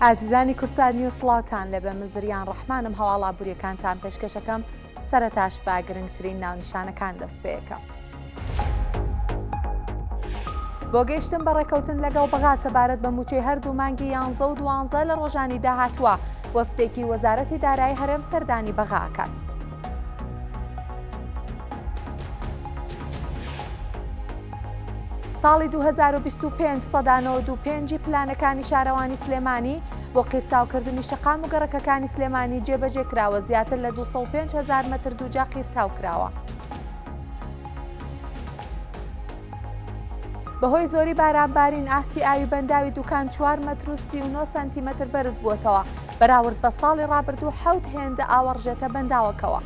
ئازیزانی کورسان نیوز سڵاوتان لەبێ من زریان ڕەحمانم هەواڵا بوریەکانتان پێشکەشەکەم سەرەتاش با گرنگترین ناونیشانەکان دەست پێ یەکەم. بۆ گەیشتن بە ڕێکەوتن لەگەڵ بەغا سەبارەت بە موچەی هەردوو مانگی 11 و 12 لە ڕۆژانی داهاتووە وەفدێکی وەزارەتی دارایی هەرێم سەردانی بەغا ئەکات. ساڵی 2025 سەدانەوە و پێنجی پلانەکانی شارەوانی سلێمانی بۆ قیرتاوکردنی شەقام و گەڕەکەکانی سلێمانی جێبەجێ کراوە زیاتر لە 205,000 مەتر دووجا قیرتاو کراوە. بەهۆی زۆری بارانبارین ئاستی ئاوی بەنداوی دوکان 4 مەتر و 39 سانتیمەتر بەرز بووەتەوە بەراورد بە ساڵی ڕابردوو 7 هێندە ئاوەڕژێتە بەنداوەکەوە.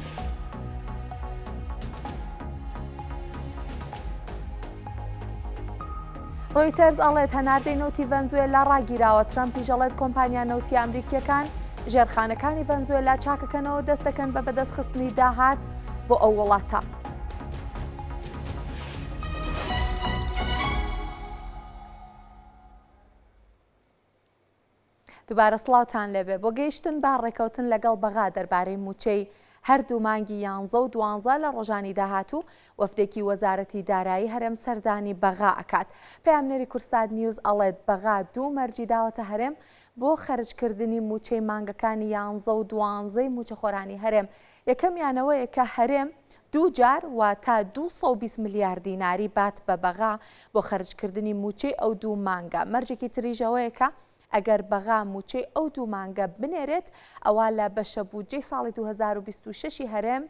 ڕۆیتەرز ئەڵێت هەناردەی نەوتی ڤەنزوێلا ڕاگیراوە ترەمپی ژەڵێت کۆمپانیا نەوتی ئەمریکیەکان ژێرخانەکانی ڤەنزوێلا چاکەکەنەوە دەست دەکەن بە بەدەستخستنی داهات بۆ ئەو وڵاتە. دووبارە سڵاوتان لێبێ بۆ گەیشتن با ڕێکەوتن لەگەڵ بەغا دەربارەی موچەی هەردوو مانگی 11 و 12 لە ڕۆژانی داهاتوو وەفدێکی وەزارەتی دارایی هەرێم سەردانی بەغا ئەکات. پەیامنەری کورسان نیوز ئەڵێت بەغا دوو مەرجی داوەتە هەرێم بۆ خەرجکردنی موچەی مانگەکانی 11 و 12 موچەخۆرانی هەرێم. یەکەمیانەوەیە کە هەرێم دوو جار و تا 220 ملیار دیناری بات بە بەغا بۆ خەرجکردنی موچەی ئەو دوو مانگە. مەرجێکی تریژەوەیە کە ئەگەر بەغا موچەی ئەو دوو مانگە بنێرێت ئەوە لە بەشە بودجەی ساڵی 2026 هەرێم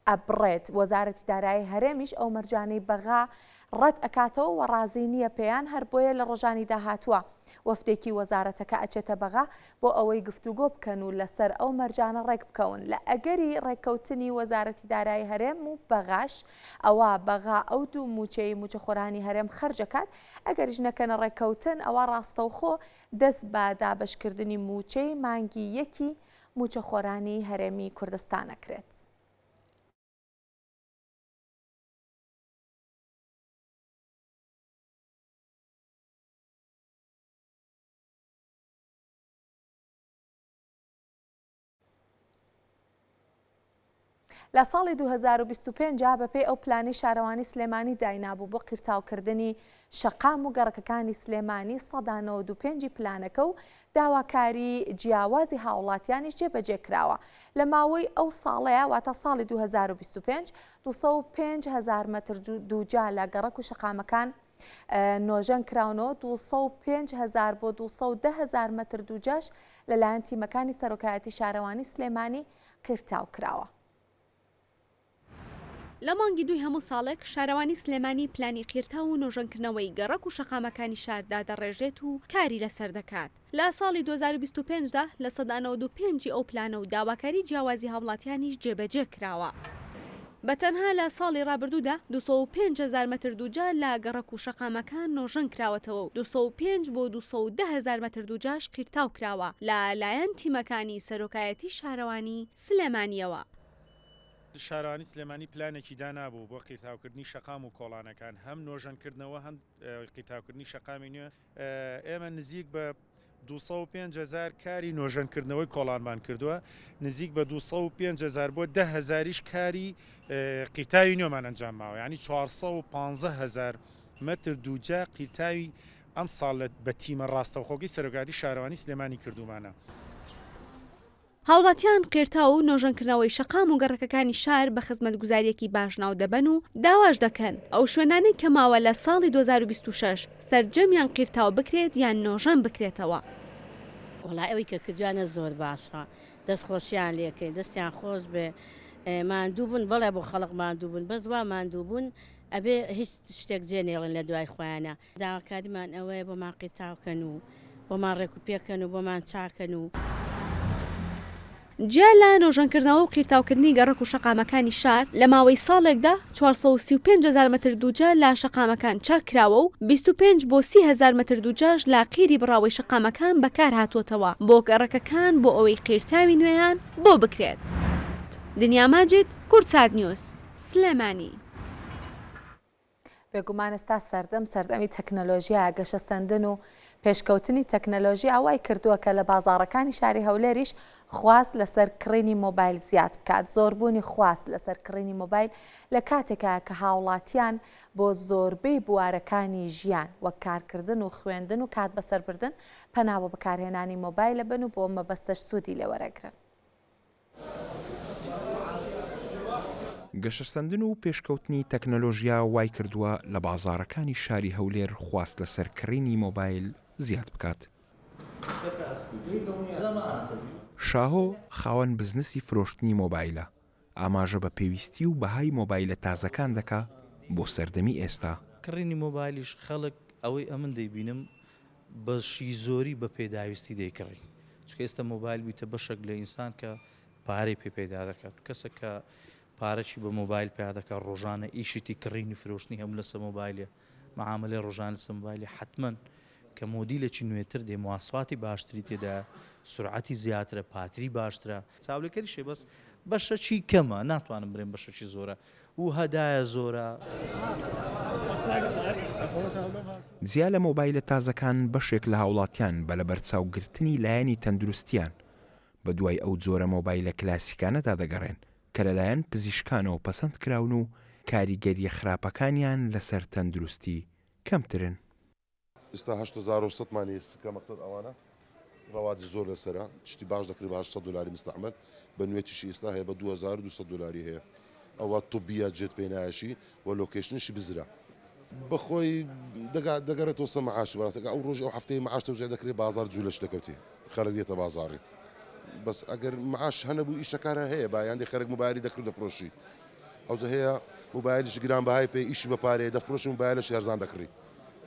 ئەبڕێت. وەزارەتی دارایی هەرێمیش ئەو مەرجانەی بەغا ڕەت ئەکاتەوە و ڕازی نییە پێیان هەر بۆیە لە ڕۆژانی داهاتووە وەفدێکی وەزارەتەکە ئەچێتە بەغا بۆ ئەوەی گفتوگۆ بکەن و لەسەر ئەو مەرجانە ڕێک بکەون. لە ئەگەری ڕێککەوتنی وەزارەتی دارایی هەرێم و بەغاش ئەوە بەغا ئەو دوو موچەی موچەخۆرانی هەرێم خەرجەکات ئەگەریش نەکەنە ڕێککەوتن ئەوە ڕاستەوخۆ دەست بە دابەشکردنی موچەی مانگی یەکی موچەخۆرانی هەرێمی کوردستان ئەکرێت. لە ساڵی 2025 بەپێی ئەو پلانی شارەوانی سلێمانی داینابوو بۆ قیرتاوکردنی شەقام و گەڕەکەکانی سلێمانی سەدانەوە و پێنجی پلانەکە و داواکاری جیاوازی هاوڵاتیانیش جێبەجێ کراوە. لە ماوەی ئەو ساڵەیە واتە ساڵی 2025 205,000 مەتر دووجا لە گەڕەک و شەقامەکان نۆژەن کراونەوە 205,000 بۆ 210,000 مەتر دووجاش لەلایەن تیمەکانی سەرۆکایەتی شارەوانی سلێمانی قیرتاو کراوە. لە مانگی دوی هەموو ساڵێک شارەوانی سلێمانی پلانی قیرتاو و نۆژەنکردنەوەی گەڕەک و شەقامەکانی شاردا دەڕێژێت و کاری لەسەر دەکات. لە ساڵی 2025دا لە سەدانەوە و پێنجی ئەو پلانە و داواکاری جیاوازی هاوڵاتیانیش جێبەجێ کراوە. بەتەنها لە ساڵی ڕابردوودا 205,000 مەتر دووجا لە گەڕەک و شەقامەکان نۆژەن کراوەتەوە و 205 بۆ 210,000 مەتر دووجاش قیرتاو کراوە لە لایەن تیمەکانی سەرۆکایەتی شارەوانی سلێمانیەوە. شارەوانی سلێمانی پلانێکی دانابوو بۆ قیرتاوکردنی شەقام و کۆڵانەکان هەم نۆژەنکردنەوە هەم قیرتاوکردنی شەقامی نوێ. ئێمە نزیک بە 205,000 کاری نۆژەنکردنەوەی کۆڵانمان کردووە، نزیک بە 205,000 بۆ 10,000 کاری قیرتاوی نوێمان ئەنجام ماوە، ینی 415,000 مەتر دووجا قیرتاوی ئەم ساڵ بە تیمە ڕاستەوخۆگی سەرۆکایەتی شارەوانی سلێمانی کردومانە. هاوڵاتیان قیرتاو و نۆژەنکردنەوەی شەقام و گەڕەکەکانی شار بە خزمەتگوزاریەکی باشناو دەبەن و داواش دەکەن ئەو شوێنانەی کە ماوە لە ساڵی 2026 سەرجەمیان قیرتاو بکرێت یان نۆژەن بکرێتەوە. وڵای ئەوەی کە کردوانە زۆر باشە، دەستخۆشیان لێکەین، دەستیان خۆش بێ، ماندوو بوون بەڵێ بۆ خەڵق ماندوو بوون بەس وا ماندوو بوون ئەبێ هیچ شتێک جێنێڵن لە دوای خۆیانە. داواکاریمان ئەوەیە بۆمان قیرتاوکەن و بۆمان ڕێکوپێکەن و بۆمان چاکەن و جیا لە نۆژەنکردنەوە و قیرتاوکردنی گەڕەک و شەقامەکانی شار لە ماوەی ساڵێکدا 435,000 مەتر دووجا لە شەقامەکان چاکراوە و 25 بۆ 30,000 مەتر دووجاش لە قیری بڕاوی شەقامەکان بەکار هاتووەتەوە بۆ گەڕەکەکان بۆ ئەوەی قیرتاوی نوێیان بۆ بکرێت. دنیا ماجد، کورسان نیوز، سلێمانی. بێگومان ئێستا سەردەمی تەکنەلۆژیایە گەشە سەندن و پێشکەوتنی تەکنەلۆژی ئەوای کردووە کە لە بازاڕەکانی شاری هەولێریش خواست لەسەر کڕینی مۆبایل زیاد بکات. زۆربوونی خواست لەسەر کڕینی مۆبایل لە کاتێکە کە هاوڵاتیان بۆ زۆربەی بوارەکانی ژیان وەک کارکردن و خوێندن و کات بەسەربردن پەنا بۆ بەکارهێنانی مۆبایلە بن و بۆ مەبەستەش سوودی لێوەرەگرن. گەشەسەندن و پێشکەوتنی تەکنەلۆژیا وای کردووە لە بازاڕەکانی شاری هەولێر خواست لەسەر کڕینی مۆبایل زیاد بکات. شاهۆ خاوەن بزنسی فرۆشتنی مۆبایلە، ئاماژە بە پێویستی و بەهای مۆبایلە تازەکان دەکا بۆ سەردەمی ئێستا. کڕینی مۆبایلیش خەڵک ئەوەی ئەمن دەیبینم بەشی زۆری بە پێداویستی دەیکڕی، چکە ئێستا مۆبایل بیتە بەشێک لە ئینسان کە پارەی پێدا دەکات. کەسە کە پارەی بە مۆبایل پێدا دەکات ڕۆژانە ئیشتی کڕینی فرۆشتنی هەموو لەسەر مۆبایلە، مەعاملەی ڕۆژانە لەسەر مۆبایلی حتمەن کە مۆدیلێکی نوێتر دێ مواصفاتی باشتری تێدا، سرعەتی زیاترە، پاتری باشترە. چاولەکەریشێ بەس بەشەکی کەمە، ناتوانم بڕێم بەشەکی زۆرە و هەدایە زۆرە. جیا لە مۆبایلە تازەکان بەشێک لە هاوڵاتیان بە لە بەرچاوگرتنی لایەنی تەندروستیان بە دوای ئەو جۆرە مۆبایلە کلاسیکانەدا دەگەڕێن کە لەلایەن پزیشکانەوە پەسەند کراون و کاریگەریە خراپەکانیان لەسەر تەندروستی کەمترن. ئێستا 8,100 مانی سکە مەقسەد ئەوانە ڕەواجی زۆر لەسەرە، شتی باش دەکرێت بە 800 دلاری مستعمل، بە نوێتیشی ئێستا هەیە بە 2200 دلاری هەیە. ئەوە توبیە جێت پێنایشی و لۆکیشنشی بزرە بەخۆی دەگەڕێتەوە سە مەعاش بەڕاستەکە ئەو ڕۆژ ئەو هەفتەی مەعاش تەوزێ دەکرێت بازار جوولەش دەکەوتی خەڵک دێتە بازاڕی. بەس ئەگەر مەعاش هەنەبوو ئیشەکارە هەیە بایاندی خەرک موبایلی دەکرێت دەفرۆشی، ئەوزە هەیە موبایلیش گران بەهای پێ ئیشی بەپارەیە دەفرۆشی موبایلش هێرزان دەکڕی،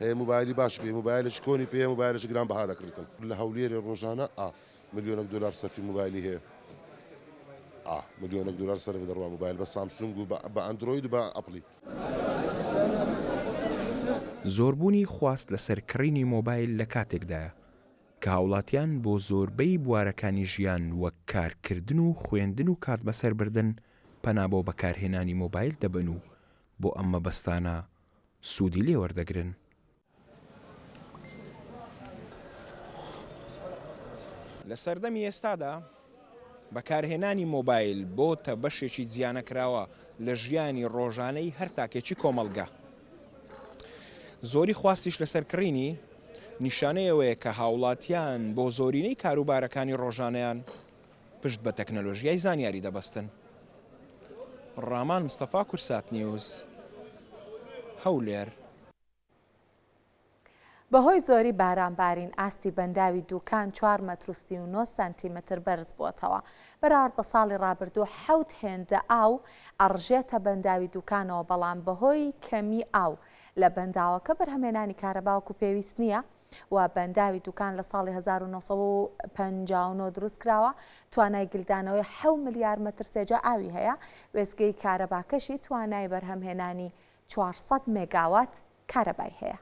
هەیە موبایلی باش پێ موبایلش کۆنی پێ موبایلش گران بەها دەکرێتن. لە هەولێرە ڕۆژانە ملیۆنێک دلار سەرفی موبایلی هەیە، ملیۆنێک دلار سەرفی دەڕوا موبایل بە سامسونگ و بە ئەندروید و بە ئەپڵی. زۆربوونی خواست لەسەر کڕینی مۆبایل لە کاتێکدایە کە هاوڵاتیان بۆ زۆربەی بوارەکانی ژیان وەک کارکردن و خوێندن و کات بەسەربردن پەنا بۆ بەکارهێنانی مۆبایل دەبن و بۆ ئەم مەبەستانە سوودی لێوەردەگرن. لە سەردەمی ئێستادا بەکارهێنانی مۆبایل بۆتە بەشێکی زیانەکراوە لە ژیانی ڕۆژانەی هەر تاکێکی کۆمەڵگا. زۆری خواستیش لەسەر کڕینی نیشانەیەوەیە کە هاوڵاتیان بۆ زۆرینەی کاروبارەکانی ڕۆژانەیان پشت بە تەکنەلۆژیای زانیاری دەبەستن. ڕامان مستەفا کورسات نیوز، هەولێر. بەهۆی زۆری بارانبارین ئاستی بەنداوی دووکان 4 مەتر و 39 سانتیمتر بەرز بووەتەوە. بەراورد بە ساڵی ڕابردوو 7 هێندە ئاو ئەڕژێتە بەنداوی دووکانەوە، بەڵام بەهۆی کەمی ئاو لە بەنداوەکە بەرهەمێنانی کارەباوەکو پێویست نییە و بەنداوی دووکان لە ساڵی 1959 دروست کراوە. توانای گلدانەوەی 7 ملیار مەتر سێجا ئاوی هەیە. وێستگەی کارەباکەشی توانای بەرهەمهێنانی 400 مێگاوات کارەبای هەیە.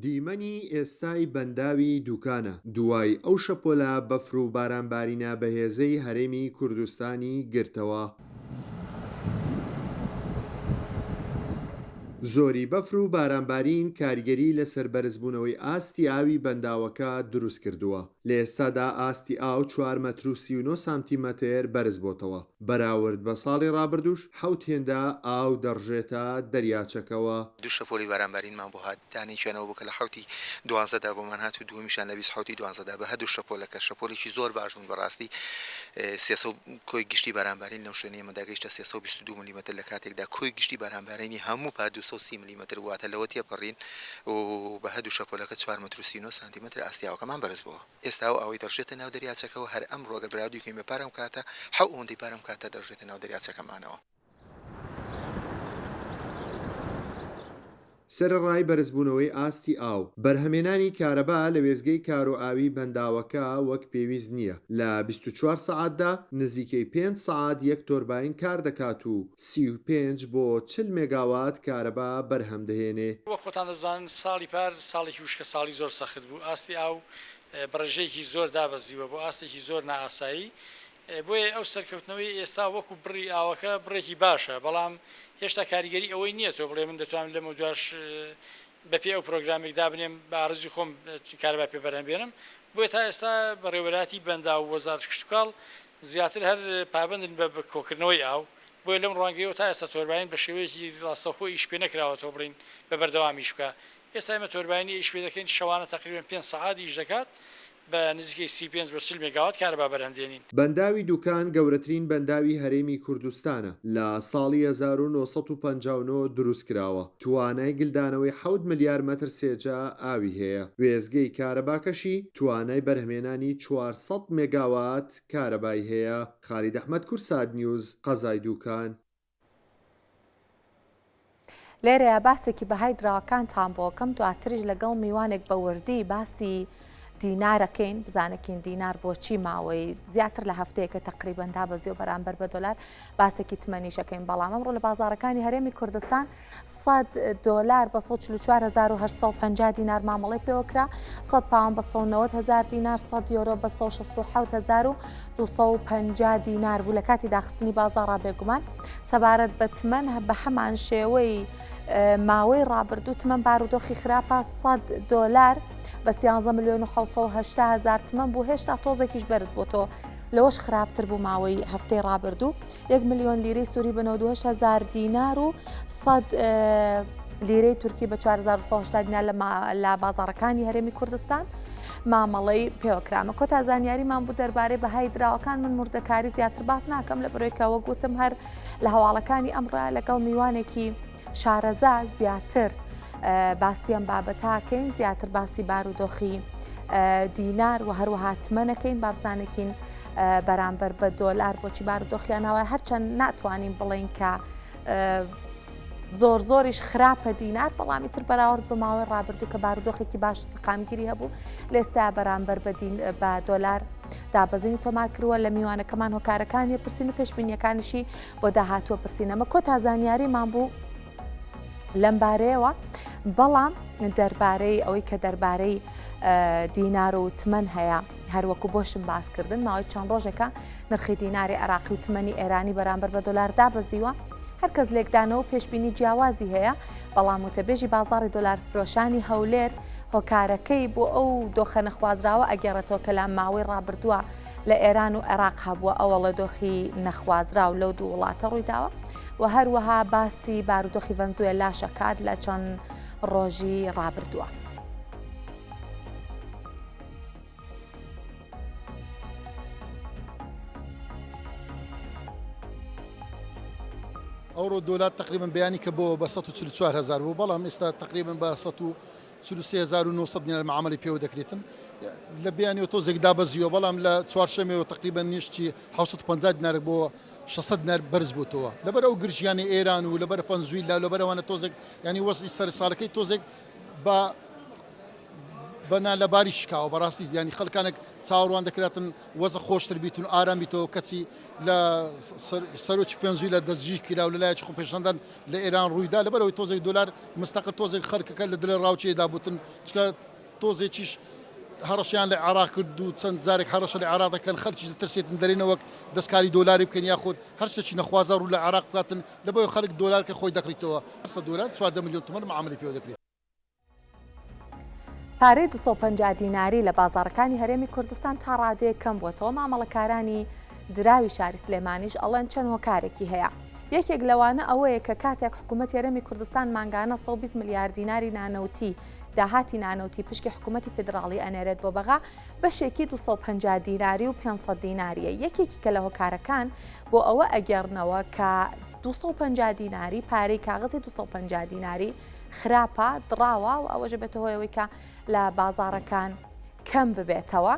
دیمەنی ئێستای بەنداوی دووکانە دوای ئەو شەپۆلە بەفر و بارانبارینە بەهێزەی هەرێمی کوردستانی گرتەوە. زۆری بەفر و بارانبارین کاریگەری لەسەر بەرزبوونەوەی ئاستی ئاوی بەنداوەکە دروست کردووە. لە ئێستادا ئاستی ئاو 4 مەتر و 39 سانتیمەتر بەرز بۆتەوە. بەراورد بە ساڵی ڕابردووش 7 هێندە ئاو دەڕژێتە دەریاچەکەوە. دوو شەپۆلی بارانبارینمان بۆ هات دانیشێنەوە بوو کە لە حوتی 12دا بۆمان هات و دووەمیشان لە 20 12دا بە هەردوو شەپۆلەکە شەپۆلێکی زۆر باش بوون بەڕاستی. 300 کۆی گشتی بارانبارین لەو شوێنەیە مەداگەیشتە 322 میلیمەتر لە کاتێکدا کۆی گشتی بارانبارینی هەموو پا 230 میلیمەتر واتە لەوە تێپەڕین و بە هەردوو شەپۆلەکە 4 مەتر و 39 سانتیمەتر ئاستیاوەکەمان بەرز بووە. ئێستا ئەوەی دەڕژێتە ناو دەریاچەکەەوە هەر ئەم ڕۆگە براودی کەمە پارەم کاتە حەو ئەوەندەی پارەم کاتە دەڕژێتە ناو دەریاچەکەمانەوە. سەرڕای بەرزبوونەوەی ئاستی ئاو بەرهەمێنانی کارەبا لە وێزگەی کارۆئاوی بەنداوەکە وەک پێویست نییە. لە 24 سەعاتدا نزیکەی 5 سەعات یەک تۆرباین کار دەکات و 35 بۆ 40 مێگاوات کارەبا بەرهەم دەهێنێ. وە خۆتان دەزانن ساڵی پار ساڵێکی وشکە ساڵی زۆر سەخت بوو. ئاستی ئاو بەڕژەیەکی زۆر دابەزیوە بۆ ئاستێکی زۆر نائاسایی بۆیە ئەو سەرکەوتنەوەی ئێستا وەکو بڕی ئاوەکە بڕێکی باشە بەڵام هێشتا کاریگەری ئەوەی نییە تۆ بڵێ من دەتوانم لەمە دوش بەپێ ئەو پرۆگرامێک دابنێم بە ئارزوی خۆم کارەبا پێبەرهەم بێنم بۆیە تا ئێستا بەڕێوەراتی بەندا و وەزارەتی کشتتوکاڵ زیاتر هەر پابندن بە کۆکردنەوەی ئاو بۆیە لەم ڕوانگەیەوە تا ئێستا تۆربین بە شێوەیەکی ڕاستەخۆی ئیش پێ نەکراوەتەوە بڕین بە بەردەوامیش بکە ئێستا ئێمە تۆربانی ئیش پێ دەکەین شەوانە تقریبا 5 سەعات ئیش دەکات بە نزیکەی 35 بە 40 مێگاوات کارەبا بەرهەمدێنین. بەنداوی دوکان گەورەترین بەنداوی هەرێمی کوردستانە لە ساڵی 1959 دروست کراوە. توانای گلدانەوەی 7 ملیار مەتر سێجا ئاوی هەیە. وێزگەی کارەباکەشی توانای بەرهەمێنانی 400 مێگاوات کارەبای هەیە. خالید ئەحمەد کورساد نیوز قەزای دوکان. لێرەیە باسێکی بەهای دراوەکانتان بۆکەم دواتریش لەگەڵ میوانێک بە وردی باسی دینارەکەین بزانەکەین دینار بۆچی ماوەی زیاتر لە هەفتەیەکە تقریبەن دابەزی و بەرامبەر بە دۆلار باسێکی تمەنیشەکەین بەڵام ئەمڕۆ لە بازاڕەکانی هەرێمی کوردستان $100 بە 144,450 دینار مامەڵی پێوەکرا 100 پاوەند بە 190,000 دینار 100 یۆرۆ بە 167,250 دینار بوو لە کاتی داخستنی بازاڕا بێگومان سەبارەت بە تمەن بە هەمان شێوەی ماوەی ڕابردوو تمەن بارودۆخی خراپە $100 بە 13,780,000 تمەن بوو هێشتا تۆزێکیش بەرز بۆ تۆ لەوەش خراپتر بوو ماوەی هەفتەی ڕابردوو 1 ملیۆن لیرەی سووری بە 98,000 دینار و 100 لیرەی تورکی بە 4,180 دینار لە بازاڕەکانی هەرێمی کوردستان مامەڵەی پێوەکرامە کۆتا زانیاریمان بوو دەربارەی بەهای دراوەکان من مردەکاری زیاتر باس ناکەم لە بەرەوەیکەوە گوتم هەر لە هەواڵەکانی ئەمڕە لەگەڵ میوانێکی شارەزا زیاتر باسیەم بابەتاکەین زیاتر باسی بارودۆخی دینار و هەروەها تمەنەکەین بابزانێکین بەرامبەر بە دۆلار بۆچی بارودۆخیانەوە هەرچەند ناتوانین بڵین کە زۆریش خراپە دینار بەڵامی تر بەراورد بە ماوەی ڕابردوو کە بارودۆخێکی باش سقامگیری هەبوو لێستا بەرامبەر بە دۆلار دابەزینی تۆمار کردووە لە میوانەکەمان هۆکارەکانی پرسین و پێشبینیەکانیشی بۆ داهاتوە پرسینەمە کۆتا زانیاریمان بوو لەم بارەیەوە بەڵام دەربارەی ئەوەی کە دەربارەی دینار و تمەن هەیە هەروەکو بۆشم باسکردن ماوەی چەند ڕۆژێکە نرخی دیناری عراقی و تمەنی ئێرانی بەرامبەر بە دۆلار دابەزیوە هەرکەس لێکدانەوە پێشبینی جیاوازی هەیە بەڵام وتەبێژی بازاڕی دۆلار فرۆشانی هەولێر هۆکارەکەی بۆ ئەو دۆخە نەخوازراوە ئەگەڕێتەوە کە لە ماوەی ڕابردووە لە ئێران و عێراق هەبووە ئەوەڵە دۆخی نەخوازرا و لەو دوو وڵاتە ڕوویداوە و هەروەها باسی بارودۆخی ڤەنزوێلا شەکات لە چەند ڕۆژی ڕابردووە. ئەوڕۆ دۆلار تقریبا بەیانی کە بۆ بە 144,000 بوو بەڵام ئێستا تقریبا بە 143,900 دینار معاملی پێوە دەکرێتن لە بیانیەوە تۆزێک دابەزیەوە بەڵام لە چوارشەمەوە تقریبا نیشتی 750 دینار بۆ 600 دینار بەرز بووتەوە لەبەر ئەو گرژیانی ئێران و لەبەر ڤەنزوێلا لەبەرەوەنە تۆزێک ینی وەزی سەر ساڵەکەی تۆزێک بەنا لەباری شکاوە بەڕاستی ینی خەڵکانێک چاوەڕوان دەکرێتن وەزە خۆشتر بیتون ئارام بیتەوە کەچی لە سەرۆکی ڤەنزوێلا دەستگیر کرا و لەلایەکی خۆ پێشەندان لە ئێران ڕوویدا لەبەرەوەی تۆزێک دۆلار مستەقل تۆزێک خەرکەکە لە دلە ڕاوچێدا بوتن چکە تۆزێکیش هەڕەشیان لە عراق کرد و چەند جارێک هەڕەشە لە عراق دەکەن خەرکی دەترسێتن دەرێنەوەک دەستکاری دۆلاری بکەن یاخود هەر شتێکی نەخوازە ڕوو لە عراق بکاتن لەبەوەی خەڵک دۆلار کە خۆی دەکڕیتەوە $100 14 ملیۆن تمەن معاملی پێوە دەکرێت. پارەی 250 دیناری لە بازاڕەکانی هەرێمی کوردستان تا ڕادەیە کەم بووەتەوە مامەڵەکارانی دراوی شاری سلێمانیش ئەڵێن چەند هۆکارێکی هەیە یەکێک لەوانە ئەوەیە کە کاتێک حکوومەتی هەرێمی کوردستان مانگانە 120 ملیار دیناری نانەوتی داهاتی نانەوتی پشکی حکوومەتی فدراڵی ئەنێرێت بۆ بەغا بەشێکی 250 دیناری و 500 دیناریە یەکێکی کە لە هۆکارەکان بۆ ئەوە ئەگەڕنەوە کە 250 دیناری پارەی کاغزی 250 دیناری خراپە دڕاوە و ئەوەژە بێتە هۆیەوەی کە لە بازاڕەکان کەم ببێتەوە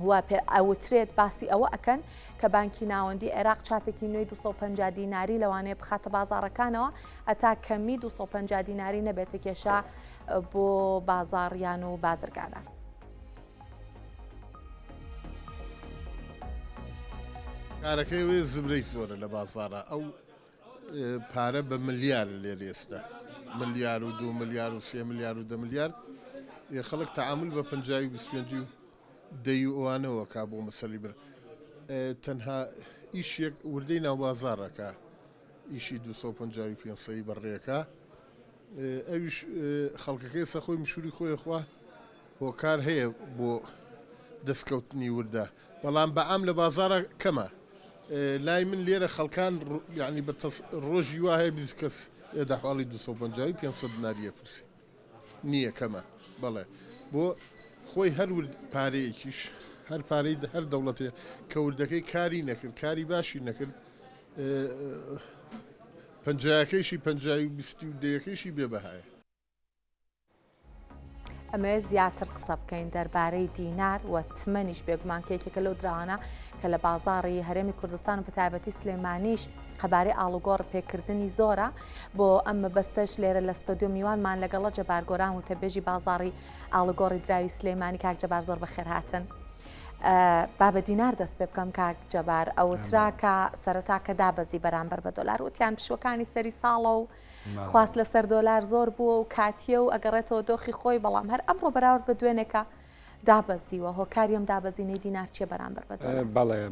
و ئەوترێت باسی ئەوە ئەکەن کە بانکی ناوەندی عێراق چاپێکی نوێی 250 دیناری لەوانەیە بخاتە بازاڕەکانەوە ئەتا کەمی 250 دیناری نەبێتە کێشە بۆ بازاڕیان و بازرگانان. کارەکەی وێ زبرەی زۆرە لە بازاڕە ئەو پارە بە ملیار لێرە ئێستا ملیار و 2 ملیار و 3 ملیار و 10 ملیار خەڵک تعامل بە 50 و 25 دەی و ئەوانەوە کا بۆ مەسەلی بر تەنها ئیشێک وردەی ناوبازارەکە ئیشی 250 بەڕێەکە ئەویش خەڵکەکەی سەخۆی مشوری خۆی خوا هۆکار هەیە بۆ دەستکەوتنی وردە بەڵام بە ئەم لە بازارە کەمە لای من لێرە خەڵکان یعنی بە ڕۆژی وا هەیە بیست کەس داحواڵی 250 دیناریە پرسی نییە کەمە بەڵێ بۆ خۆی هەر پارەیەکیش هەر پارەی هەر دەوڵەتێ کە وردەکەی کاری نەکرد کاری باشی نەکرد پەنجایەکەیشی 20 بێبەهایە. ئەمە زیاتر قسە بکەین دەربارەی دینار و تمەنیش بێگومانکەیەکێکە لەو دراوانە کە لە بازاڕی هەرێمی کوردستان و بەتایبەتی سلێمانیش خەبارەی ئاڵوگۆڕ پێکردنی زۆرە بۆ ئەم بەستەش لێرە لە ستۆدیۆ میوانمان لەگەڵە جەبار گۆران و تەبێژی بازاڕی ئاڵوگۆڕی دراوی سلێمانی کاک جەبار زۆر بەخێر هاتن. بابە دینار دەست پێ بکەم کاک جەبار ئەوترا کە سەرەتا کە دابەزی بەرامبەر بە دۆلار وتیان پشوەکانی سەری ساڵە و خواست لەسەر دۆلار زۆر بووە و کاتیە و ئەگەڕێتەوە دۆخی خۆی بەڵام هەر ئەمڕۆ بەراورد بە دوێنێکە دابەزیوە هۆکاریم دابەزینەی دینار چیە بەرامبەر بە دۆلار.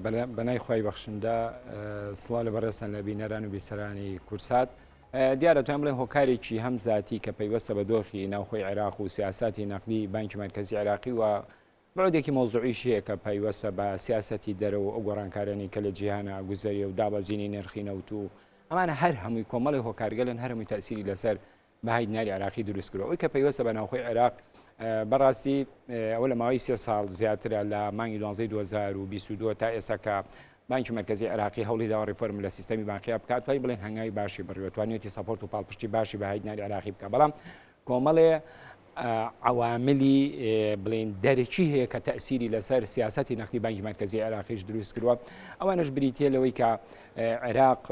بەڵێ بەنای خۆی بەخشندا سڵاو لە بەڕێستان لە بینەران و بیسەرانی کورسات دیارە توان بڵێن هۆکارێکی هەم ذاتی کە پەیوەستە بە دۆخی ناوخۆی عێراق و سیاسەتی نەقدی بانکی مرکزی عێراقی و بەعودێکی مۆزوعیش هەیە کە پەیوەستە بە سیاسەتی دەرەوە ئەو گۆڕانکارانی کە لە جیهانە گوزەریە و دابەزینی نرخی نەوت و ئەمانە هەر هەمووی کۆمەڵی هۆکارگەلن هەرمووی تەسیری لەسەر بەهای دیناری عێراقی دروستکردەوە ئەوی کە پەیوەستە بە ناوخۆی عێراق بەڕاستی ئەوە لە ماوەی 3 ساڵ زیاترە لە مانگی 2022 تا ئێستا کە بانکی مرکزی عێراقی هەوڵی داوە ڕیفۆرم لە سیستەمی بانقیا بکات وای بڵێن هەنگاوی باشی بڕێتوانێتی سەپۆرت و پاڵپشتی باشی بەهای دیناری عێراقی بکات بەڵام کۆمەڵێ عواملی بڵێن دەرەکی هەیە کە تەسیری لەسەر سیاسەتی نەقدی بانکی مرکزی عێراقیش دروست کردووە ئەوانش بریتە لەوەی کە عێراق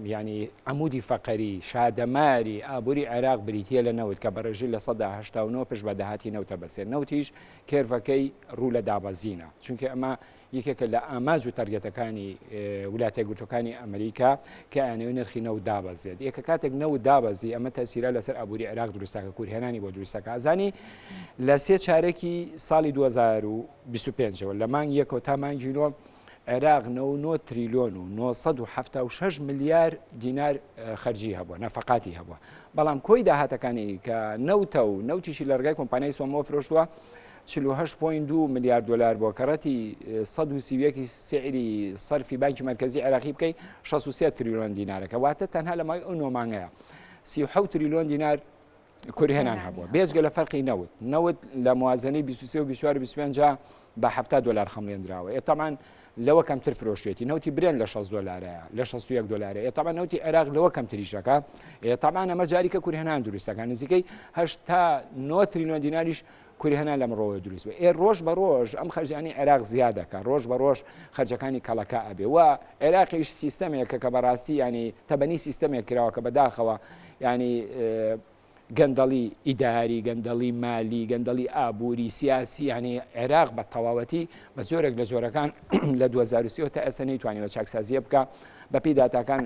ینی عمودی فەقەری شادەماری ئابووری عێراق بریتە لە نەوت کە بەڕێژی لە 1970 پێش بە داهاتی نەوتە بەسێر نەوتیش کێرڤەکەی ڕوو لە دابەزینە چونکە ئەمە یەکێکە لە ئاماج و تارگێتەکانی ویلایەتە یەکگرتووەکانی ئەمریکا کە ئەنێوێ نرخی نەوت دابەزێت یەکە کاتێک نەوت دابەزی ئەمە تەسیرە لەسەر ئابووری عێراق دروستەکە کوورهێنانی بۆ دروستەکە ئازانی لە 3 چارەکی ساڵی 2025ەوە لە مانگ یەکەوە تا مانگی نۆ عێراق 9 تریلیۆن و 976 ملیار دینار خەرجی هەبووە نەفەقاتی هەبووە بەڵام کۆی داهاتەکانی کە نەوتە و نەوتیشی لە ڕگای کۆمپانیای سۆمەوە فرۆشتووە 48.2 میلیارد دلار بۆ کەڕەتی 130 سعری سەرفی بانکی مرکزی عێراقی بکەی 63 تریلیۆن دینارەکە واتە تەنها لە مای ئەو نۆمانگەیە 37 تریلیۆن دینار کوورهێنان هەبووە بێجگە لە فەرقی نەوت لە موازنەی 23 و 24 25 بە 70 دلار خەمڵێنراوە تەمان لەوە کەمتر فرۆشتێتی نەوتی برێن لە 6 دلارەیە لە 61 دلارە تەمان نەوتی عێراق لەوە کەمتریشەکە تەمان ئەمە جاریکە کوورهێنان دروستەکان نزیکەی 89 تریلیۆن دیناریش کوورهێنان لە مرۆوە دروست بێ ڕۆژ بە ڕۆژ ئەم خەرجیانی عێراق زیادەکە ڕۆژ بە ڕۆژ خەرجەکانی کەڵەکە ئەبێ و عێراقیش سیستەمێکە کە بەڕاستی ینی تەبەنی سیستەمێک کراوە کە بەداخەوە ینی گەندەڵی ئیداری گەندەڵی مالی گەندەڵی ئابووری سیاسی ینی عێراق بە تەواوەتی بە زۆرێک لە جۆرەکان لە 2023 تا ئێستا نەیتوانیوە چاکسازیە بکە بەپی داتاکان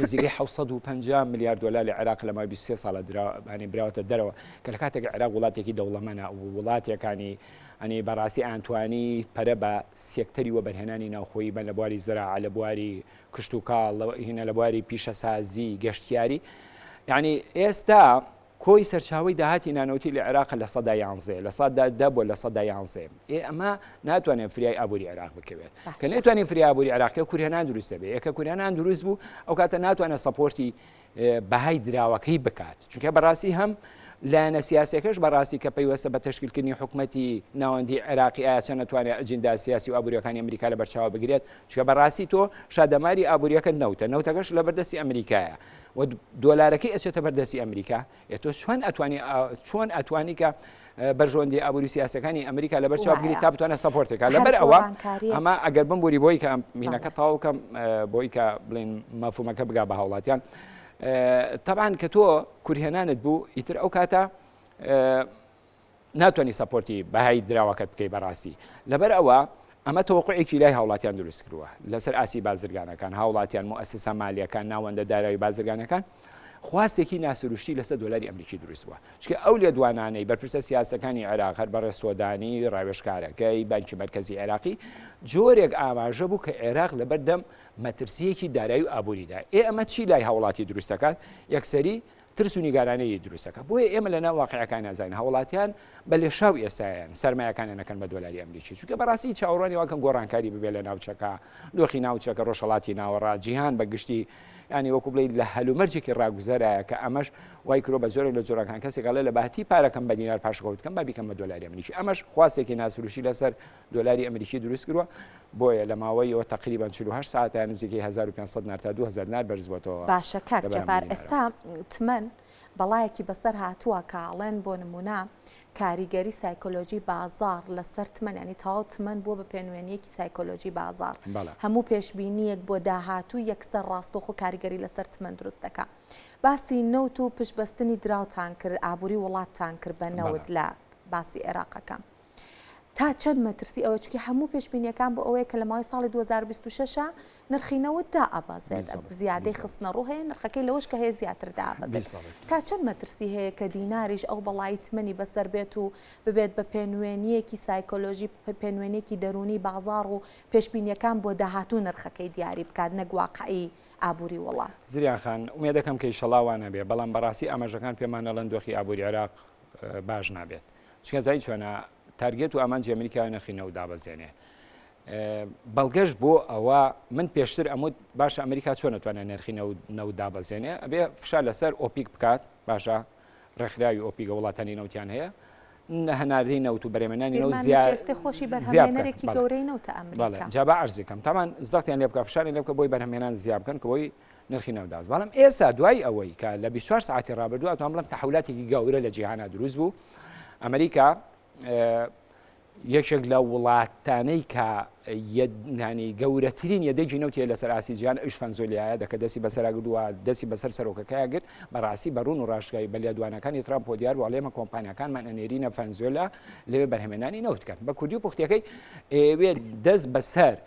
نزیکەی 750 میلیارد دلار لە عێراق لە مای 23 ساڵە درانی براوەتە دەرەوە کە لە کاتێک عێراق وڵاتێکی دەوڵەمەنە و وڵاتێکانی ئەنی بەڕاستی ئەتوانی پەرە بە سێکتەری وە بەرهێنانی ناوخۆیی بن لە بواری زراعە لە بواری کشت و کاڵ هینە لە بواری پیشەسازی گەشتیاری یعنی ئێستا کۆی سەرچاوی داهاتی نانەوتی لە عێراق لە 11 لە 10 بۆ لە 11 ئەمە ناتوانێت فریای ئابووری عێراق بکەوێت کە نێتوانین فری ئابووری عێراقی کوورهێنان دروستە بێ یەکە کوورهێنان دروست بوو ئەو کاتە ناتوانێت سەپۆرتی بەهای دراوەکەی بکات چونکە بەڕاستی هەم لایەنە سیاسیەکەش بەڕاستی کە پەیوەستە بە تەشکیلکردنی حکوومەتی ناوەندی عێراقی ئایا چەند ناتوانێت ئەجندا سیاسی و ئابوووریەکانی ئەمریکا لە بەرچاوە بگرێت چونکە بەڕاستی تۆ شادەماری ئابوووریەکە نەوتەکەش لە بەردەستی ئەمریکایە و دۆلارەکەی ئەچێتە بەردەستی ئەمریکا تۆ چۆن ئەتوانی کە بەرژۆندی ئابووری سیاسەکانی ئەمریکا لە بەرچاو بگریت تا بتوانێت سەپۆرتێکە لەبەر ئەوە ئەمە ئەگەر بمبووری بۆی کە مینەکە تاوکەم بۆی کە بڵێن مەفهومەکە بگا بە هاوڵاتیان تەبان کە تۆ کوورهێنانت بوو ئیتر ئەو کاتە ناتوانانی سەپۆرتی بەهای دراوەکەت بکەی بەڕاستی لەبەر ئەوە ئەمە تەوەقعێکی لای هاوڵاتیان دروست کردووە لەسەر ئاسی بازرگانەکان هاوڵاتیان مؤسسە مالیەکان ناوەندە دارایی بازرگانەکان خواستێکی ناسروشتی لەسەر دۆلاری ئەمریکی دروست بووە چکە ئەو لێ دوانانەی بەرپرسە سیاسەکانی عێراق هەر بەڕێ سۆدانی ڕاوێژکارەکەی بانکی مرکزی عێراقی جۆرێک ئاماژە بوو کە عێراق لەبەردەم مەترسیەکی دارایی و ئابووریدا ئەمە چی لای هاوڵاتی دروستەکات یەکسەری ترس و نیگارانەی دروستەکە بۆیە ئێمە لە ناو واقعەکان نازانین هاوڵاتیان بە لێشاو ئێستایان سەرمایەکانیان نەکەن بە دۆلاری ئەمریکی چونکە بەڕاستی چاوەڕوانی واکەن گۆڕانکاری ببێ لە ناوچەکە دۆخی ناوچەکە ڕۆژهەڵاتی ناوەڕا جیهان بە گشتی ینی وەکو بڵێ لە هەلومەرجێکی ڕاگوزەرایە کە ئەمەش وای کرۆ بە زۆرێک لە جۆرەکان کەسێکڵێ لە باتی پارەکەم بە دینار پاشخەوتکەم با بیکەم بە دۆلاری ئەمریکی ئەمەش خواستێکی ناسروشی لەسەر دۆلاری ئەمریکی دروست کردووە بۆیە لە ماوەیەوە تقریبان 48 ساعتیان نزیکەی 1500 دینار تا 2000 دینار بەرز بۆتەوە. باشە کاک جەبار ئێستا تمەن بەڵایەکی بەسەر هاتووە کاڵێن بۆ نمونە کاریگەری سایکۆلۆژی بازار لەسەر تمەن ینی تاو تمەن بووە بە پێنوێنیەکی سایکۆلۆژی بازار هەموو پێشبینیەک بۆ داهاتوو یەکسەر ڕاستۆخ و کاریگەری لەسەر تمەن دروست دەکات باسی نەوت و پشتبەستنی دراوتان کرد ئابووری وڵاتتان کرد بە نەوت لە باسی عێراقەکان تا چەند مەترسی ئەوە چکە هەموو پێشبینیەکان بۆ ئەوەیە کە لە ماوەی ساڵی 2026 نرخینەوەدا ئابازێت زیادەی خستنە ڕوو هەیە نرخەکەی لەوەش کە هەیە زیاتر دابازێت تا چەند مەترسی هەیە کە دیناریش ئەو بەڵای تمەنی بەسەر بێت و ببێت بە پێنوێنیەکی سایکۆلۆژی پێنوێنێکی دەرونی بازار و پێشبینیەکان بۆ داهاتوو نرخەکەی دیاری بکات نەگواقعی ئابووری وڵات زریان خان ئومێ دەکەم کە ئیشەڵاوانە بێ بەڵام بەڕاستی ئاماژەکان پێمانەڵەن دۆخی ئابووری عێراق باش نابێت چکە زای چۆنە تارگێت و ئامانجی ئەمریکای نرخینەوە دابەزێنێ بەڵگەش بۆ ئەوە من پێشتر ئەمود باشە ئەمریکا چۆن نتوانێت نرخینەوە دابەزێنێ ئەبێ فشار لەسەر ئۆپیک بکات باشە ڕێکخراوی ئۆپیک وڵاتانی نەوتیان هەیە هەناردەی نەوت و بەرهێمەنانی نەوت زیاتر خۆشی بەرهەمهێنەرێکی گەورەی نەوتە ئەمریکا جابا عەرزەکەم تامان زەختیان لێ بکە فشاری لێ بکە بۆی بەرهەمهێنان زیاد بکەن کە بۆی نرخینەوە داز بەڵام ئێستا دوای ئەوەی کە لە 24 ساعتی ڕابردووە ئەتوان بڵێم تەحولاتی گەورە لە جیهانە دروست بوو ئەمریکا یەکێک لە وڵاتانەی کە ینی گەورەترین یەدەی نەوتیە لەسەر ئاسی جیهان ئەوش ڤەنزوێلایە دەکە دەستی بەسەر گردووە دەستی بەسەر سەرۆکەکەیە گرت بەڕاستی بەڕوون و ڕاشگای بە لێدوانەکانی ترامپ بۆ دیار وڵێمە کۆمپانیەکانمان ئەنێرینە ڤەنزوێلا لەوێ بەرهەمهێنانی نەوتکەن بە کوردی و پوختیەکەی ئێوێ دەست بەسەر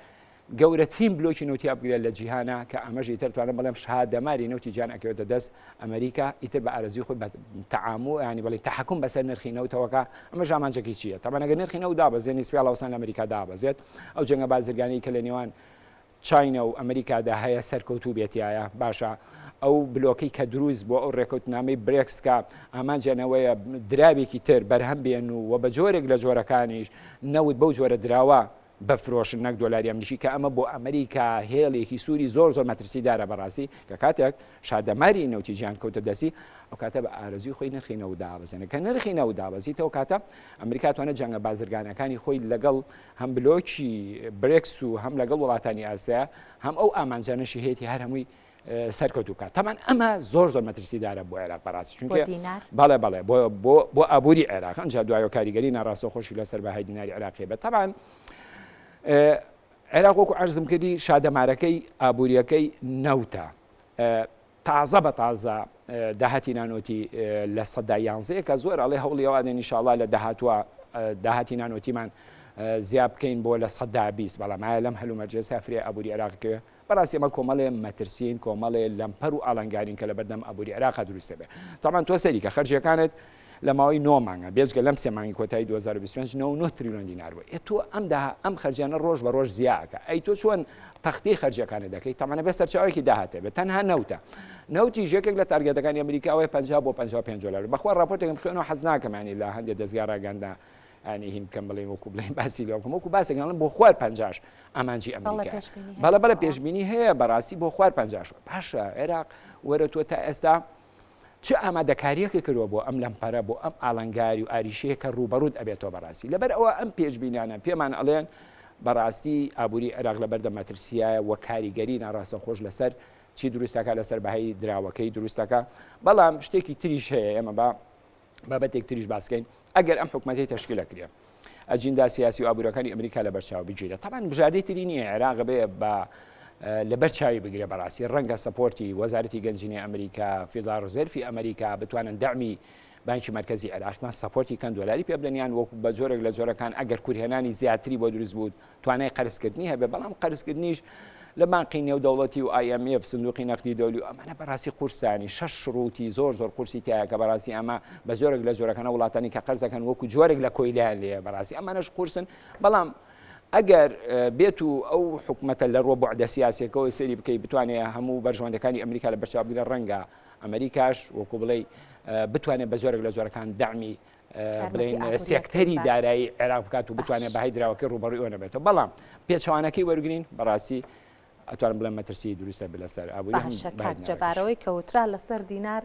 گەورەترین بلۆکی نوتی ئەبگرێت لە جیهانە کە ئەمەژ ئیتر توانم بڵێم شادەماری نوتی جیهان ئەکەوێتە دەست ئەمریکا ئیتر بە ئارەزوی خۆی بە تەعامل ینی بڵێ تەحکوم بەسەر نرخی نەوتەوەکە ئەمە ژامانجێکی چییە تەمەن ئەگەر نرخی نەوت دابەزێنی سوپیال هەوسان لە ئەمریکا دابەزێت ئەو جەنگە بازرگانی کە لە نێوان چاینە و ئەمریکادا هەیە سەرکەوتوو بێتیایە باشە ئەو بلۆکەی کە دروست بۆ ئەو ڕێکوتنامەی برێکس کە ئامانجێنەوەیە درابێکی تر بەرهەم بێن و بە جۆرێک لە جۆرەکانیش نەوت بەو جۆرە دراوە بەفرۆشن نەک دۆلاری ئەمریکی کە ئەمە بۆ ئەمریکا هێڵێکی سووری زۆر مەترسیدارە بەڕاستی کە کاتێک شادەماری نەوتی جیان کەوتە دەستی ئەو کاتە بە ئارەزوی خۆی نرخینەوە دابەزێنە کە نرخینەوە دابەزیتەوە کاتە ئەمریکا توانێت جەنگە بازرگانەکانی خۆی لەگەڵ هەم بلۆکی برێکس و هەم لەگەڵ وڵاتانی ئاسیا هەم ئەو ئامانجانەشی هەیەی هەر هەمووی سەرکەوتو کات تەمان ئەمە زۆر مەترسیدارە بۆ عێراق بەڕاستی چونکە بەڵێ بۆ ئابووری عێراق ئەنجا دوایەوە کاریگەری ناڕاستە خۆشی لەسەر بەهای دیناری عێراقی بێت تەمان عێراق وەکو عەرزم کردی شادەمارەکەی ئابووریەکەی نەوتە تازە بە تازە داهاتی نانۆتی لە سەدا 11 کە زۆر ئەڵێ هەوڵیەوادێن ئینشاڵڵا لە داهاتی نانۆتیمان زیاد بکەین بۆ لە سەدا 20 بەڵام ئایا لەم هەلومەرجە سافرێ ئابووری عێراقەکە بەڕاستی ئەمە کۆمەڵێ مەترسین کۆمەڵێ لەمپەر و ئاڵنگارین کە لە بەردەم ئابووری عێراق دروستە بێ تامان تۆ سەری کە خەرجیەکانت لە ماوەی 9 مانگە بێژگە لەم 3 مانگی کۆتایی 2025 9 تریلیۆن دینار بووە تۆ ئەم خەرجیانە ڕۆژ بە ڕۆژ زیاکە ئەی تۆ چۆن تەختی خەرجیەکانت دەکەی تەمانە بێ سەرچاوێکی داهاتێ بێت تەنها نەوتە نەوتی ژێکێک لە تارگێتەکانی ئەمریکاوەی 50 بۆ 55 دلار بەخوا راپۆرتێکم خوێنەوە حەز ناکەمانی لە هەندێک دەستگا ڕاگەندا ئەنی هیم بکەم بڵێ وەکو بڵێن باسی لەوکەم وەکو باسێکڵم بۆ خوار 50 ئامانجی ئەمریکا بەڵە پێشبینی هەیە بەڕاستی بۆ خوار 50 باشە عێراق وەرە تۆ تا ئێستا چه ئامادەکاریەکە کردووە بۆ ئەم لەمپەرە بۆ ئەم ئاڵنگاری و ئاریشەیە کە ڕوبەڕوود ئەبێتەوە بەڕاستی لەبەر ئەوە ئەم پێشبینیانە پێمان ئەڵێن بەڕاستی ئابووری عێراق لەبەردە مەترسیایە وە کاریگەری ناڕاستە خۆش لەسەر چی دروستەکە لەسەر بەهای دراوەکەی دروستەکە بەڵام شتێکی تریش هەیە ئێمە بابەتێک تریش باسکەین ئەگەر ئەم حکومەتی تەشکیل ئەکرێ ئەجیندا سیاسی و ئابوووریەکانی ئەمریکا لە بەرچاو بگیرێت تەمان بژاردەی تری نییە عێراق بێ بە لەبەر چاوی بگرێ بەڕاستی ڕەنگە سەپۆرتی وەزارەتی گەنجینەی ئەمریکا فیدرال ڕزەرفی ئەمریکا بتوانن دەعمی بانکی مرکزی عێراقمان سەپۆرتی کەن دۆلاری پێ بدەنیان وەکو بە جۆرێک لە جۆرەکان ئەگەر کورهێنانی زیاتری بۆ دروست بوو توانای قەرزکردنی هەبێ بەڵام قەرزکردنیش لە بانقی نێودەوڵەتی و IMF سندوقی نەقدی دەولی ئەمانە بەڕاستی قورسانی 6 ڕوتی زۆر قورسی تایە کە بەڕاستی ئەمە بە زۆرێک لە زۆرەکانە وڵاتانی کە قەرزەکەن وەکو جۆرێک لە کۆیلیان لێ بەڕاستی ئەمانەش قورسن بەڵام ئەگەر بێت و ئەو حکوومەتە لە ڕۆ بۆعدە سیاسیەکەەوە سەری بکەیت بتوانێت هەموو بەرژەوەندەکانی ئەمریکا لە بەرچاوبیرە ڕەنگە ئەمریکاش وەکو بڵێ بتوانێت بە زۆرێک لە زۆرەکان داعمی بڵێن سێکتەری دارایی عێراق بکات و بتوانێت بەهای دراوەکەی ڕوبەڕووی ئەوە نەبێتەوە بەڵام پێچەوانەکەی وەرگین بەڕاستی ئەتوانم بڵێم مەترسی دروستە بێت لەسەر ئابووری جەبارەوەی کەوترا لەسەر دینار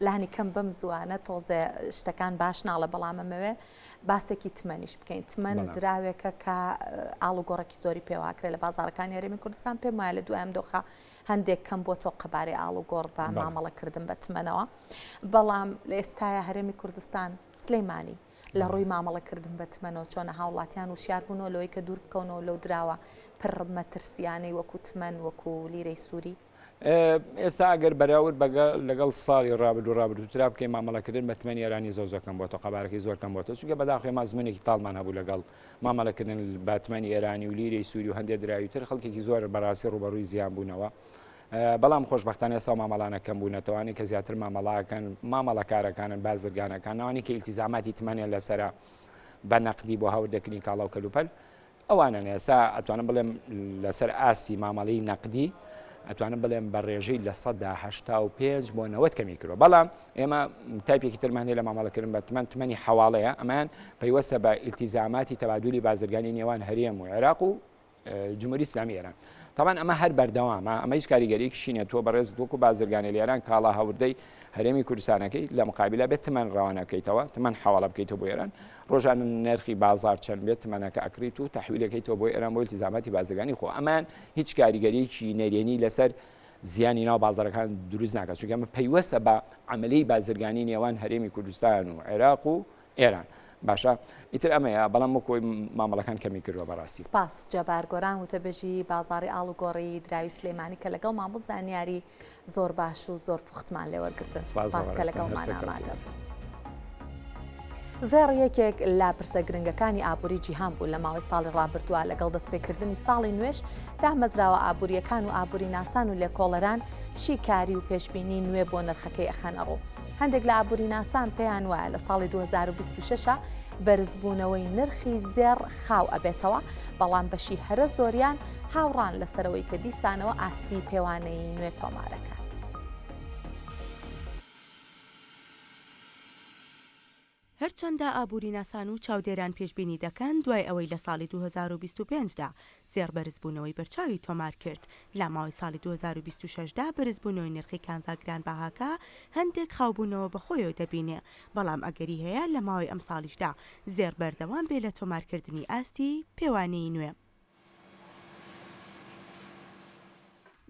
لانی کەم بەم زوانە تۆزێ شتەکان باش ناڵە بەڵامەمەوێ باسێکی تمەنیش بکەین تمەن دراوێکە کە ئاڵ و گۆڕێکی زۆری پێواکرێت لە بازارەکانی هەرێمی کوردستان پێم وایە لە دوایەم دۆخە هەندێک کەم بۆ تۆ قەبارەی ئاڵ و گۆڕ بە مامەڵەکردن بە تمەنەوە بەڵام لە ئێستاە هەرێمی کوردستان سلەیمانی لە ڕووی مامەڵەکردن بە تمەنەوە چۆنە هاوڵاتیان و شیاربوونەوە لەوەی کە دوور بکەونەوە لەو دراوە پڕ مەترسیانەی وەکو تمەن وەکو لیرەی سووری ئێستا ئەگەر بەراورد لەگەڵ ساڵی ڕابردووترا بکەین مامەڵەکردن بە تمەنی ئێرانی زۆرکەم بۆتە قەبارەکەی زۆرکەم بۆتە چونکە بەداخۆی مازمونێکی تاڵمان هەبوو لەگەڵ مامەڵەکردن بە تمەنی ئێرانی و لیرەی سووری و هەندێک دراویتر خەڵکێکی زۆر بەڕاستی ڕوبەڕووی زیان بوونەوە بەڵام خۆشبەختانە ئێستا مامەڵانە کەم بوونەتەوانی کە زیاتر مامەڵاکەن مامەڵەکارەکانن بازرگانەکانەوانی کە ئیلتیزاماتی تمەنیان لەسرە بە نەقدی بۆ هاوردەکردنی کاڵا و کەلوپەل ئەوانن ئێستا ئەتوانم بڵێم لەسەر ئاسی مامەڵەی نەقدی ئەتوانم بڵێم بە ڕێژەی لە 85 بۆ 90 کەمی کردەوە بەڵام ئێمە تایپێکی ترمان هەیە لە مامەڵەکردن بە تمەنی حواڵەیە ئەمان پەیوەستە بە ئیلتیزاماتی تەبادولی بازرگانی نێوان هەرێم و عێراق و جمهوری ئیسلامی ئێران طبعا ئەمە هەر بەردەوامە ئەمە هیچ کاریگەریەکی نێت تۆ بەڕێز وەکو بازرگانی لە ئێران کاڵا هەوردەی هەرێمی کوردستانەکەی لە مقابلە بێت تمەن ڕەوانە بکەیتەوە تمەن حواڵە بکەیتەوە بۆ ئێران ڕۆژان نرخی بازار چەند بێت تمەنەکە ئەکریت و تەحویلەکەیتەوە بۆ ئێران بۆ التیزاماتی بازرگانی خۆ ئەمان هیچ کاریگەریەکی نەرێنی لەسەر زیانی ناو بازارەکان دروست ناکات چونکە ئەمە پەیوەستە بە عملی بازرگانی نێوان هەرێمی کوردستان و عێراق و ئێران باشە ئیتر ئەمەیە بەڵام وەکۆی مامەڵەکان کەمی کردووە بەڕاستی سپاس جەبار گۆران وتەبێژی بازاری ئاڵ و گۆڕی دراوی سلێمانی کە لەگەڵ مامۆ زانیاری زۆر باش و زۆر پوختمان لێ وەرگرتن سپاس کە لەگەڵمان ئامادە زێڕ یەکێک لا پرسە گرنگەکانی ئابووری جیهان بوو لە ماوەی ساڵی ڕابردووە لەگەڵ دەستپێکردنی ساڵی نوێش دامەزراوە ئابوووریەکان و ئابووری ناسان و لێکۆڵەران شیکاری و پێشبینی نوێ بۆ نرخەکەی ئەخەنەڕوو هەندێک لە ئابووری ناسان پێیان وایە لە ساڵی 2026 بەرزبوونەوەی نرخی زێڕ خاو ئەبێتەوە بەڵام بەشی هەرە زۆریان هاوڕان لەسەرەوەی کە دیسانەوە ئاستی پێوانەی نوێ تۆمارەکە هەرچەندە ئابووری ناسان و چاودێران پێشبینی دەکەن دوای ئەوەی لە ساڵی 2025دا زێڕ بەرزبوونەوەی بەرچاوی تۆمار کرد لە ماوەی ساڵی 2026دا بەرزبوونەوەی نرخی کانزاگران بەهاکە هەندێک خاوبوونەوە بەخۆیەوە دەبینێ بەڵام ئەگەری هەیە لە ماوەی ئەم ساڵیشدا زێڕ بەردەوام بێ لە تۆمارکردنی ئاستی پێوانەی نوێ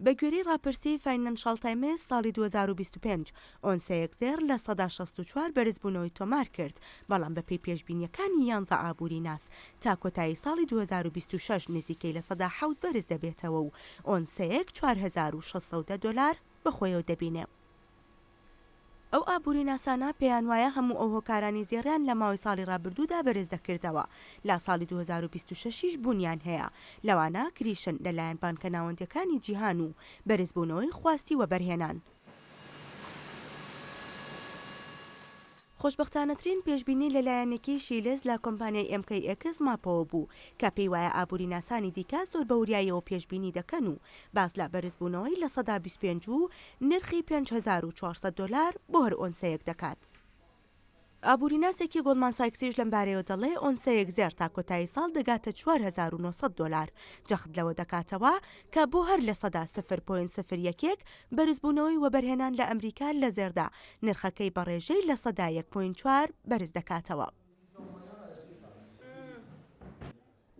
بە گوێرەی ڕاپرسی فاینانشال تایمز ساڵی 2025 ئۆنسەیەک زێڕ لە 164 بەرزبوونەوەی تۆمار کرد بەڵام بەپێی پێشبینیەکانی یانزە ئابووری ناس تا کۆتایی ساڵی 2026 نزیکەی لە 107 بەرز دەبێتەوە و ئۆنسەیەک $4,600 بەخۆیەوە دەبینێ. ئەو ئابووری ناسانە پێیان وایە هەموو ئەو هۆکارانی زێڕیان لە ماوەی ساڵی ڕابردوودا بەرز دەکردەوە لا ساڵی 2026 بوونیان هەیە لەوانە کریشن لەلایەن بانکە ناوەندەکانی جیهان و بەرزبوونەوەی خواستی وەبەرهێنان. خۆشبەختانەترین پێشبینی لەلایەنێکی شیلز لە کۆمپانیای MKX ماپەوە بوو کە پێی وایە ئابووری ناسانی دیکە زۆر بەوریایەوە پێشبینی دەکەن و باس لە بەرزبوونەوەی لە 125 و نرخی $5,400 بۆ هەر ئۆنسەیەک دەکات. ئابووری ناسێکی گۆڵمان سایکسیش لەم بارەیەوە دەڵێ ئۆنسەیەک زێڕ تا کۆتایی ساڵ دەگاتە $4,900 جەخت لەوە دەکاتەوە کە بۆ هەر لە 0.01 بەرزبوونەوەی وەبەرهێنان لە ئەمریکا لە زێردا نرخەکەی بەڕێژەی لە 1.4 بەرز دەکاتەوە.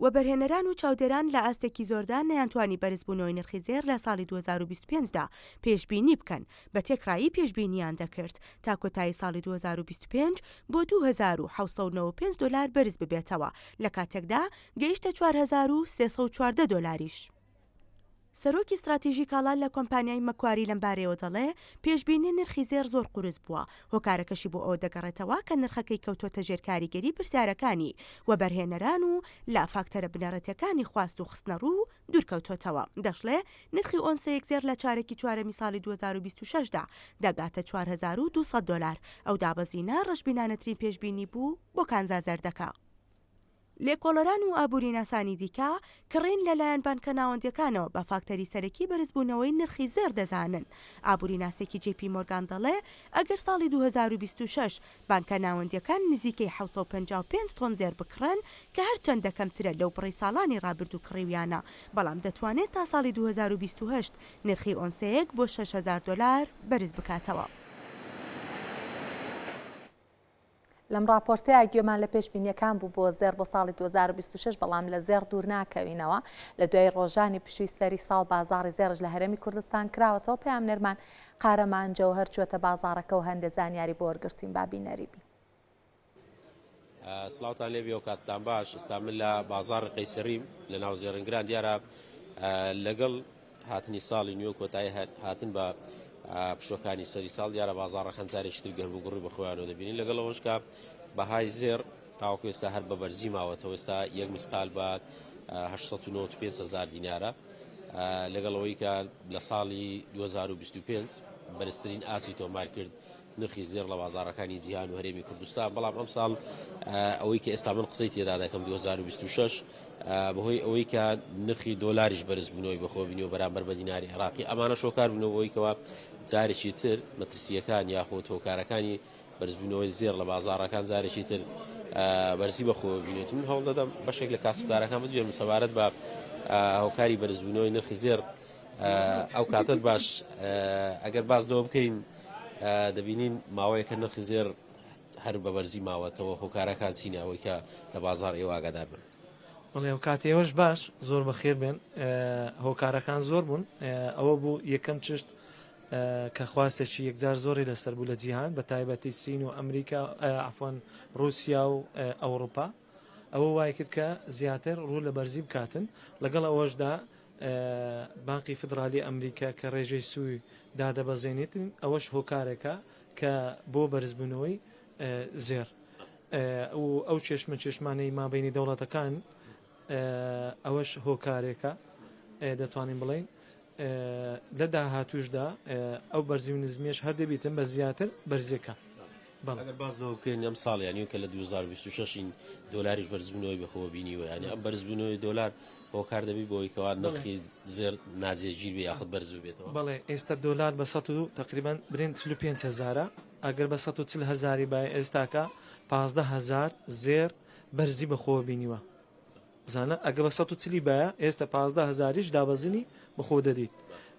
وەبەرهێنەران و چاودێران لە ئاستێکی زۆردان نەیانتوانی بەرزبوونەوەی نرخی زێڕ لە ساڵی 2025دا پێشبینی بکەن بە تێکڕایی پێشبینیان دەکرد تا کۆتایی ساڵی 2025 بۆ $2,795 بەرز ببێتەوە لە کاتێکدا گەیشتە $4,314. سەرۆکی استراتیژی کاڵان لە کۆمپانیای مەکواری لەمبارەوە دەڵێ پێشبینی نرخی زێر زۆر قورس بووە هۆکارەکەشی بۆ ئەو دەگەڕێتەوە کە نرخەکەی کەوتۆتە ژێر کاریگەری پرسیارەکانی و بەرهێنەران و لا فاکتەرە بنەڕەتیەکانی خواست و خستنە ڕوو دوورکەوتۆتەوە دەشڵێ نرخی ئۆنسەیەک زێر لە چارەکی چوارەمی ساڵی 2026دا دەگاتە $4200 ئەو دابەزینە ڕەشبینانەترین پێشبینی بوو بۆ کانزا زەردەکە. لێکۆڵەران و ئابووریناسانی دیکە کڕین لەلایەن بانکە ناوەندیەکانەوە بە فاکتەری سەرەکی بەرزبوونەوەی نرخی زێر دەزانن. ئابووریناسێکی JP مۆرگان دەڵێ ئەگەر ساڵی 2026 بانکە ناوەندیەکان نزیکەی 755 تۆن زێر بکڕن کە هەرچەندە کەمترە لەو بڕی ساڵانی ڕابردوو کڕیویانە بەڵام دەتوانێت تا ساڵی 2028 نرخی ئۆنسەیەک بۆ $6,000 بەرز بکاتەوە. لەم راپۆرتەیە گوێمان لە پێشبینیەکان بوو بۆ زێر بۆ ساڵی 2026 بەڵام لە زێر دوور ناکەوینەوە لە دوای ڕۆژانی پشووی سەری ساڵ بازاڕی زێرش لە هەرێمی کوردستان کراوەتەوە پەیامنەرمان قارەمان جەوهەر چوەتە بازاڕەکە و هەندێک زانیاری بۆ وەرگرتوین بابینەریبی. سڵاوتان لێبی و کاتتان باش ئێستا من لە بازاڕ قەیسەریم لە ناو زێڕنگران دیارە لەگەڵ هاتنی ساڵی نوێ کۆتایی هاتن بە پشۆکانی سەری ساڵ دیارە بازاڕە خەنجارێکتر گەرموگوڕی بە خۆیانەوە دەبینین لەگەڵ ئەوەشکە بەهای زێر تاوەکو ئێستا هەر بە بەرزی ماوەتەوە ئێستا یەک مسقال بە 895,000 دینارە لەگەڵەوەی کە لە ساڵی 2025 بەرزترین ئاسی تۆمار کرد نرخی زێر لە بازاڕەکانی جیهان و هەرێمی کوردستان بەڵام ئەم ساڵ ئەوەی کە ئێستا من قسەی تێدا دەکەم 2026 بەهۆی ئەوەی کە نرخی دۆلاریش بەرز بوونەوەی بەخۆ بینەوە بەرامبەر بە دیناری عێراقی ئەمانە شۆکار بوونەوەی کەوە جارێکی تر مەترسیەکان یاخۆ هۆکارەکانی بەرزبوونەوەی زێر لە بازاڕەکان جارێکی تر بەرزی بەخۆ بینێت من هەوڵ دەدەم بەشێک لە کاسبکارەکان بدوێن سەبارەت بە هۆکاری بەرزبوونەوەی نرخی زێر ئەو کاتت باش ئەگەر باز لەوە بکەین دەبینین ماوەیەکە نرخی زێر هەر بە بەرزی ماوەتەوە هۆکارەکان چینەوەی کە لە بازار ئێوە ئاگادار بن. بەڵێ ئەو کاتێوەش باش زۆر بەخێر بێن هۆکارەکان زۆر بوون ئەوە بوو یەکەم چشت کە خواستێکی یەکجار زۆری لەسەر بوو لە جیهان بە تایبەتی سین و ئەمریکا عفۆن رووسیا و ئەوروپا ئەوە وای کرد کە زیاتر ڕوو لە بەرزی بکاتن لەگەڵ ئەوەشدا بانقی فدرالی ئەمریکا کە ڕێژەی سووی دادەبەزێنێتن ئەوەش هۆکارێکە کە بۆ بەرزبوونەوەی زێر ئەو چێشمانەی مابینی دەوڵەتەکان ئەوەش هۆکارێکە دەتوانین بڵین لە داهاتوشدا ئەو بەرزی و نزمیش هەر دەبیتن بە زیاتر بەرزیەکە ئەگەر باز لەوە بکەین ئەم ساڵ یانیو کە لە 2026 دۆلاریش بەرزبوونەوەی بەخۆوە بینیوە ینی ئەم بەرزبوونەوەی دۆلار هۆکار دەبی بۆی کەوا نرخی زێر ناجێگیر بێ یاخود بەرز بێتەوە. بەڵێ ئێستا دۆلار بە 100 تقریبان برین 45,000 ئەگەر بە 140,000 بای ئێستاکە 15,000 زێر بەرزی بەخۆوە بینیوە بزانە ئەگە بە 140 بایە ئێستا 15,000ش دابەزینی بەخۆ دەدیت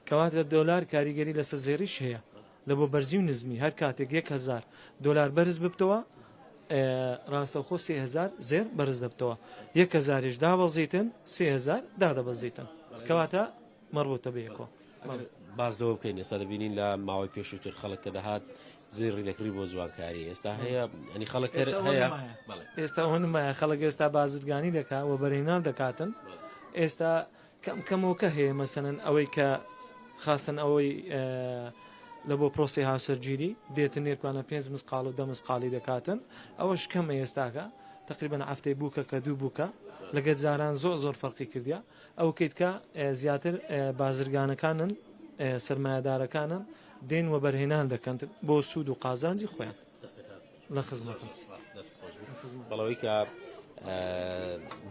کەواتە دۆلار کاریگەری لەسەر زێریش هەیە لە بۆ بەرزی و نزمی هەر کاتێک $1,000 بەرز ببتەوە ڕاستەوخۆ 3,000 زێر بەرز دەبتەوە 1,000ش دابەزیتن 3,000 دادەبەزیتن کەواتە مەربوطە بەیەکەوە. باز لەوە بکەین ئێستا دەبینین لە ماوەی پێشووتر خەڵک کە دەهات زێڕی دەکری بۆ جوانکاری ئێستا هەیە ئەنی خەڵک هەیە ئێستا هەنمایە خەڵک ئێستا بازرگانی دەکات و بەرهێنان دەکاتن ئێستا کەمەوەکە هەیە مەسەنن ئەوەی کە خاستن ئەوەی لە بۆ پرۆسی هاوسەرگیری دێتن نێرکوانە 5 مسقال و 10 مسقالی دەکاتن ئەوەش کەمە ئێستاکە تقریبا هەفتەی بووکە کە دوو بووکە لەگەت جاران زۆر فەرقی کردیا ئەو کەیتکە زیاتر بازرگانەکانن سەرمایه‌دارەکانن دێن و بەرهێنان دەکەن بۆ سوود و قازانجی خۆیان لە خزمەتن بەڵەوەی کە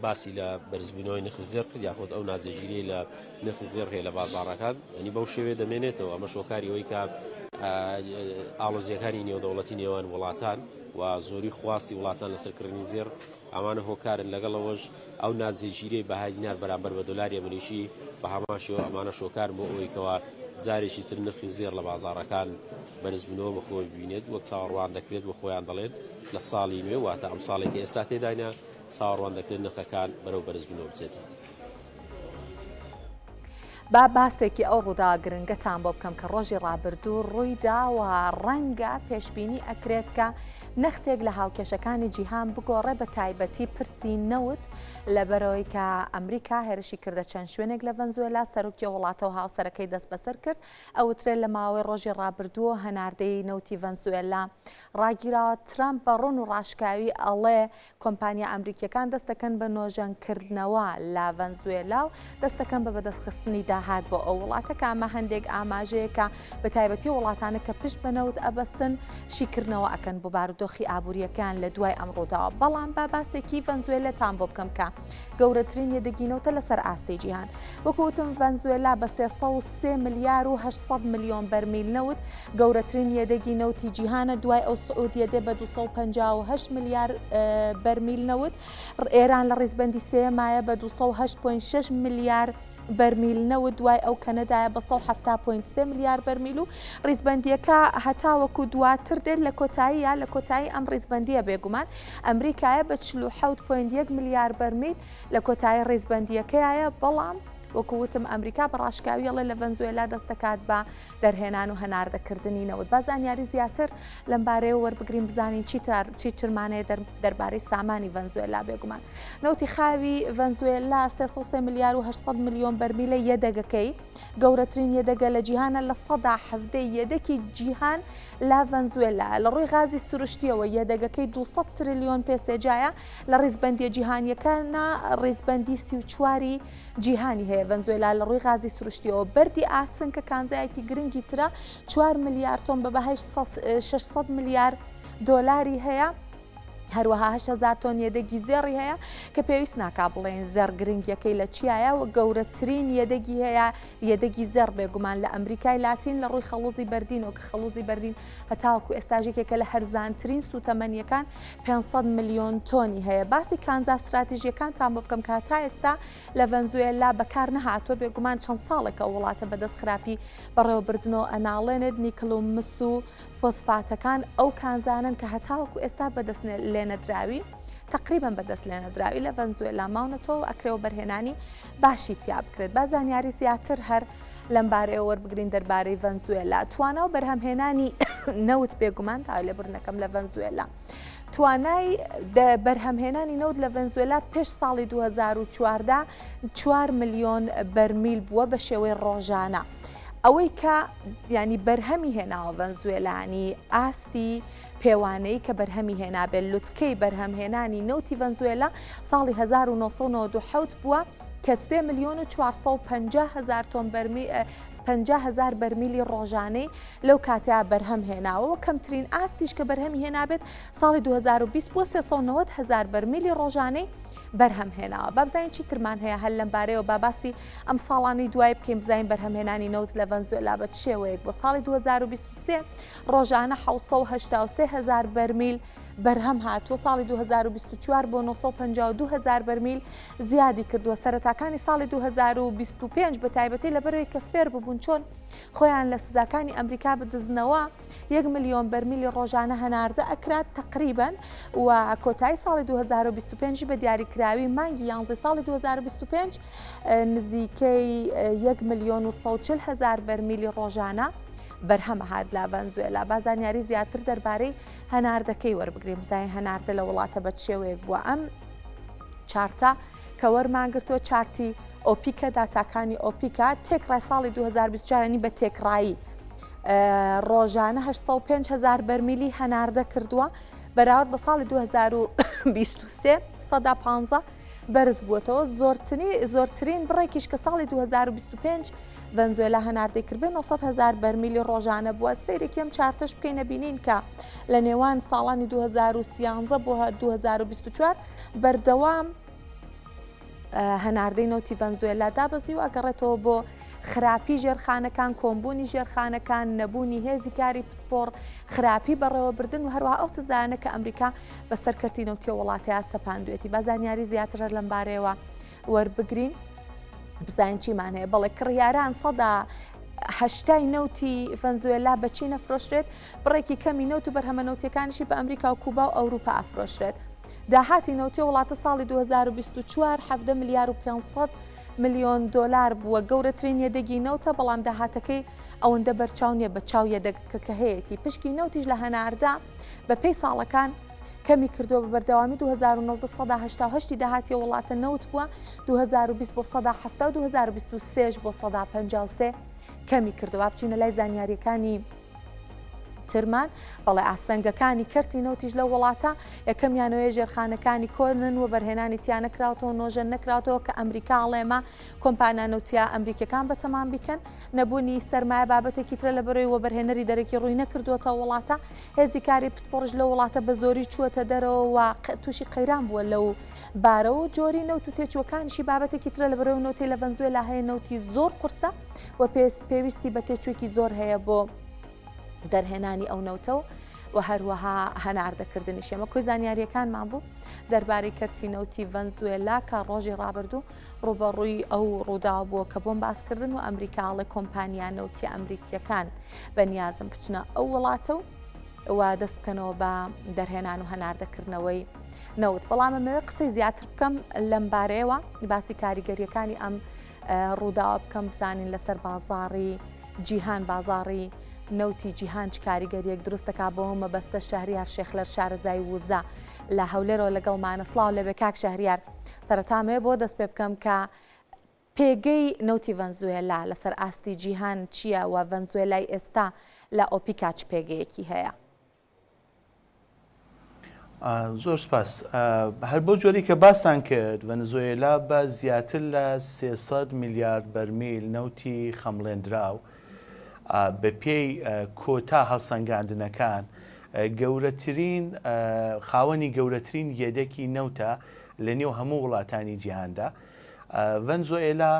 باسی لە بەرزبوونەوەی نرخی زێر کرد یاخود ئەو ناجێگیری لە نرخی زێر هەیە لە بازاڕەکان ئەنی بەو شێوێ دەمێنێتەوە ئەمە شۆکاری ئەوەی کە ئاڵۆزیەکانی نێودەوڵەتی نێوان وڵاتان و زۆری خواستی وڵاتان لەسەرکردنی زێر ئەمانە هۆکارن لەگەڵەوەش ئەو ناجێگیری بەهای دینار بەرامبەر بە دۆلاری ئەمریکی بە هەماشەوە ئەمانە شۆکار بۆ ئەوەی کەوا جارێکی تر نرخی زێر لە بازاڕەکان بەرزبوونەوە بەخۆی ببینێت وەک چاوەڕوان دەکرێت بە خۆیان دەڵێن لە ساڵی نوێ واتە ئەم ساڵێکی ئێستا تێداینە چاوەڕوان دەکرێت نرخەکان بەرەو بەرزبوونەوە بچێت. با باسێکی ئەو ڕوودا گرنگەتان بۆ بکەم کە ڕۆژی ڕابردوو ڕوویدا و ڕەنگە پێشبینی ئەکرێت کە نەختێک لە هاوکێشەکانی جیهان بگۆڕێ بە تایبەتی پرسی نەوت لەبەرەوەی کە ئەمریکا هێرشی کردە چەند شوێنێک لە ڤەنزوێلا سەرۆکی وڵاتەوە هاوسەرەکەی دەست بەسەر کرد ئەوترێت لە ماوەی ڕۆژی ڕابردووە هەناردەی نەوتی ڤەنزوێلا ڕاگیراوە ترامپ بە ڕوون و ڕاشکاوی ئەڵێ کۆمپانیا ئەمریکیەکان دەستەکەن بە نۆژەنکردنەوە لە ڤەنزوێلا و دەستەکەن بە بەدەستخستنی داهات بۆ ئەو وڵاتەکە ئەمە هەندێک ئاماژەیەکە بە تایبەتی وڵاتانە کە پشت بەنەوت ئەبەستن شیکردنەوە ئەکەن بۆ بارودۆخی ئابوووریەکان لە دوای ئەمڕۆداوە بەڵام با باسێکی ڤەنزوێلەتان بۆ بکەم کە گەورەترین یەدەگینەوتە لەسەر ئاستی جیهان وەکوتم ڤەنزوێلا بە 303 ملیار و 800 ملیۆن بەرمیل نەوت گەورەترین یەدەگی نەوتی جیهانە دوای ئەو سعودیە دێ بە 258 ملیار بەرمیل نەوت ئێران لە ڕیزبەندی سێمایە بە 208.6 ملیار بەرمیل نەوت دوای ئەو کەنەدایە بە 170.3 ملیار بەرمیل و ڕیزبەندیەکە هەتاوەکو دواتر دێت لە کۆتاییە لە کۆتایی ئەم ڕیزبەندیە بێگومان ئەمریکایە بە 47.1 ملیار بەرمیل لە کۆتایی ڕیزبەندیەکەیە بەڵام وەکووتم ئەمریکا بە ڕاشکاویەڵێ لە ڤەنزوێلا دەستەکات بە دەرهێنان و هەناردەکردنی نەوت با زانیاری زیاتر لەم بارەیە وەربگرین بزانین چی ترمانەیە دەربارەی سامانی ڤەنزوێلا بێگومان نەوتی خاوی ڤەنزوێلا 300 ملیار و 800 ملیۆن بەرمیلە یەدەگەکەی گەورەترین یەدەگە لە جیهانە لە 117 یەدەکی جیهان لا ڤەنزوێلا لە ڕووی غازی سروشتیەوە یەدەگەکەی 200 تریلیۆن پێسێجایە لە ڕیزبەندیە جیهانیەکانە ڕیزبەندی 34 جیهانی هەیە ڤەنزوێلا لە ڕووی غازی سروشتیەوە بەردی ئاسن کە کانزایەکی گرنگی ترە 4 ملیار تۆن بە بەهای 600 ملیار دۆلاری هەیە هەروەها 8,000 تۆن یەدەگی زێڕی هەیە کە پێویست ناکا بڵێن زەر گرنگیەکەی لە چیایە و گەورەترین یەدەگی هەیە یەدەگی زەر بێگومان لە ئەمریکای لاتین لە ڕووی خەڵوزی بەردینەوە کە خەڵوزی بەردین هەتاوەکو ئێستاژێکێکە لە هەرزانترین سوتەمەنیەکان 500 ملیۆن تۆنی هەیە باسی کانزا استراتیژیەکانتان بۆ بکەم کە هەتا ئێستا لە ڤەنزوێلا بەکار نەهاتووە بێگومان چەند ساڵێکە وڵاتە بەدەست خراپی بەڕێوەبردنەوە ئەناڵێنێت نیکل و مس و فۆسفاتەکان ئەو کانزانن کە هەتاوەکو ئێستا بەدەست لێنەدراوی تقریبا بەدەست لێنەدراوی لە ڤەنزوێلا ماونەتەوە ئەکرێەوە بەرهێنانی باشی تیا بکرێت با زانیاری زیاتر هەر لەم بارەیە وەربگرین دەربارەی ڤەنزوێلا توانە و بەرهەمهێنانی نەوت بێگومان تا لێبوورنەکەم لە ڤەنزوێلا توانای بەرهەمهێنانی نەوت لە ڤەنزوێلا پێش ساڵی 2014 4 ملیۆن بەرمیل بووە بە شێوەی ڕۆژانە ئەوەی کە ینی بەرهەمی هێناوە ڤەنزوێلانی ئاستی پێوانەی کە بەرهەمی هێنابێت لوتکەی بەرهەمهێنانی نەوتی ڤەنزوێلا ساڵی 1997 بووە کە 3 ملیۆن و 450,000 تۆن 50,000 بەرمیلی ڕۆژانەی لەو کاتیا بەرهەم هێناوە کەمترین ئاستیش کە بەرهەمی هێنابێت ساڵی 2020 بووە 390,000 بەرمیلی ڕۆژانەی بەرهەم هێناوە با بزانین چی ترمان هەیە هەل لەم بارەیەوە باسی ئەم ساڵانی دوای بکەین بزانین بەرهەمهێنانی نەوت لە ڤەنزوێلا بە شێوەیەک بۆ ساڵی 2023 ڕۆژانە 783,000 بەرمیل بەرهەم هاتووە ساڵی 2024 بۆ 952,000 بەرمیل زیادی کردووە سەرەتاکانی ساڵی 2025 بە تایبەتی لەبەرەوەی کە فێر ببوون چۆن خۆیان لە سزاکانی ئەمریکا بدزنەوە 1 ملیۆن بەرمیلی ڕۆژانە هەناردە ئەکرات تقریبا و کۆتایی ساڵی 2025 بە دیاریکراوی مانگی 11 ساڵی 2025 نزیکەی 1 ملیۆن و 140,000 بەرمیلی ڕۆژانە بەرهەمە هات لە ڤەنزوێلا با زانیاری زیاتر دەربارەی هەناردەکەی وەربگرین بزانین هەناردە لە وڵاتە بە شێوەیەک بووە ئەم چارتە کە وەرمانگرتووە چارتی ئۆپیکە داتاکانی ئۆپیکە تێکڕای ساڵی 2024 بە تێکڕایی ڕۆژانە 805,000 بەرمیلی هەناردە کردووە بەراورد بە ساڵی 2023 115 بەرز بووەتەوە زۆرترین بڕێکیش کە ساڵی 2025 ڤەنزوێلا هەناردەی کردبێ 900,000 بەرمیلی ڕۆژانە بووە سەیرێکیم چارتەش بکەینە بینین کە لە نێوان ساڵانی 2013 بۆ 2024 بەردەوام هەناردەی نەوتی ڤەنزوێلا دابەزی و ئەگەڕێتەوە بۆ خراپی ژێرخانەکان کۆمبوونی ژێرخانەکان نەبوونی هێزی کاری پسپۆر خراپی بەڕێوەبردن و هەروەها ئەو سزایانە کە ئەمریکا بە سەرکەرتی نەوتی وڵاتەیە سەپاندوێتی با زانیاری زیاتر لەم بارەیەوە وەربگرین بزانین چیمان هەیە بەڵێ کڕیاران سەدا هەشتای نەوتی ڤەنزوێلا بەچی نەفرۆشرێت بڕێکی کەمی نەوت و بەرهەمە نەوتەکانیشی بە ئەمریکا و کوبا و ئەوروپا ئەفرۆشرێت داهاتی نەوتی وڵاتە ساڵی 2024 7 ملیار و 500 ملیۆن دۆلار بووە گەورەترین یەدەگی نەوتە بەڵام داهاتەکەی ئەوەندە بەرچاو نیە بە چاو یەدەگەکە هەیەی پشکی نەوتیش لە هەناردا بە پێی ساڵەکان کەمی کردو بە بەردەوامی 1970 داهاتی وڵاتە نەوت بووە 2020 بۆ 170 و 2023 بۆ 153 کەمی کردووە بچینە لای زانیاریەکانی ترمان بەڵێ ئاسەنگەکانی کەرتی نەوتیش لە وڵاتە یەکەمیانەوەی ژێرخانەکانی کۆنن و بەرهێنانی تیان نەکراوەوە نۆژەن نەکراوەوە کە ئەمریکا ئەڵێمە کۆمپانیانەوتیا ئەمریکەکان بەتەمان بیکەن نەبوونی سەرمایە بابەتێکی ترە لە بەرەوەی وە بەرهێنەری دەرەکی ڕووی نەکردووەتە وڵاتە هێزی کاری پسپۆڕژ لە وڵاتە بە زۆری چووەتە دەرەوە تووشی قەیران بووە لەو بارەوە جۆری نەوت و تێچووەکانیشی بابەتێکی ترە لە بەرەوەی نەوتی لە ڤەنزوێلا هەیە نەوتی زۆر قورسە و پێویستی بە تێچووێکی زۆر هەیە بۆ دەرهێنانی ئەو نەوتە و هەروەها هەناردەکردنی شێمە کۆی زانیاریەکانمان بوو دەربارەی کەرتی نەوتی ڤەنزوێلا کە ڕۆژی ڕابردوو ڕوبەڕووی ئەو ڕوودا بووە کە بۆم باسکردن و ئەمریکاڵی کۆمپانیا نەوتی ئەمریکیەکان بەنیازم بچنە ئەو وڵاتە و دەست بکەنەوە بە دەرهێنان و هەناردەکردنەوەی نەوت بەڵام ئەمەوێ قسەی زیاتر بکەم لەم بارەیەوە باسی کاریگەریەکانی ئەم ڕووداوە بکەم بزانین لەسەر بازاڕی جیهان بازاڕی نەوتی جیهان چ کاریگەریەک دروستەکە بۆ مەبەستە شەهریار شێخلەر شارەزای وزە لە هەولێرەوە لەگەڵمانە سڵاو لەبێ کاک شەهریار سەرەتامێ بۆ دەست پێ بکەم کە پێگەی نەوتی ڤەنزوێلا لەسەر ئاستی جیهان چییە و ڤەنزوێلای ئێستا لە ئۆپیکا چ پێگەیەکی هەیە؟ زۆر سپاس هەر بۆ جۆری کە باسان کرد ڤەنزوێلا بە زیاتر لە 300 میلیارد بەرمیل نەوتی خەمڵێنراو بە پێی کۆتا هەڵسەنگاندنەکان گەورەترین خاوەنی گەورەترین یەدەکی نەوتە لە نێو هەموو وڵاتانی جیهاندا ڤەنزوێلا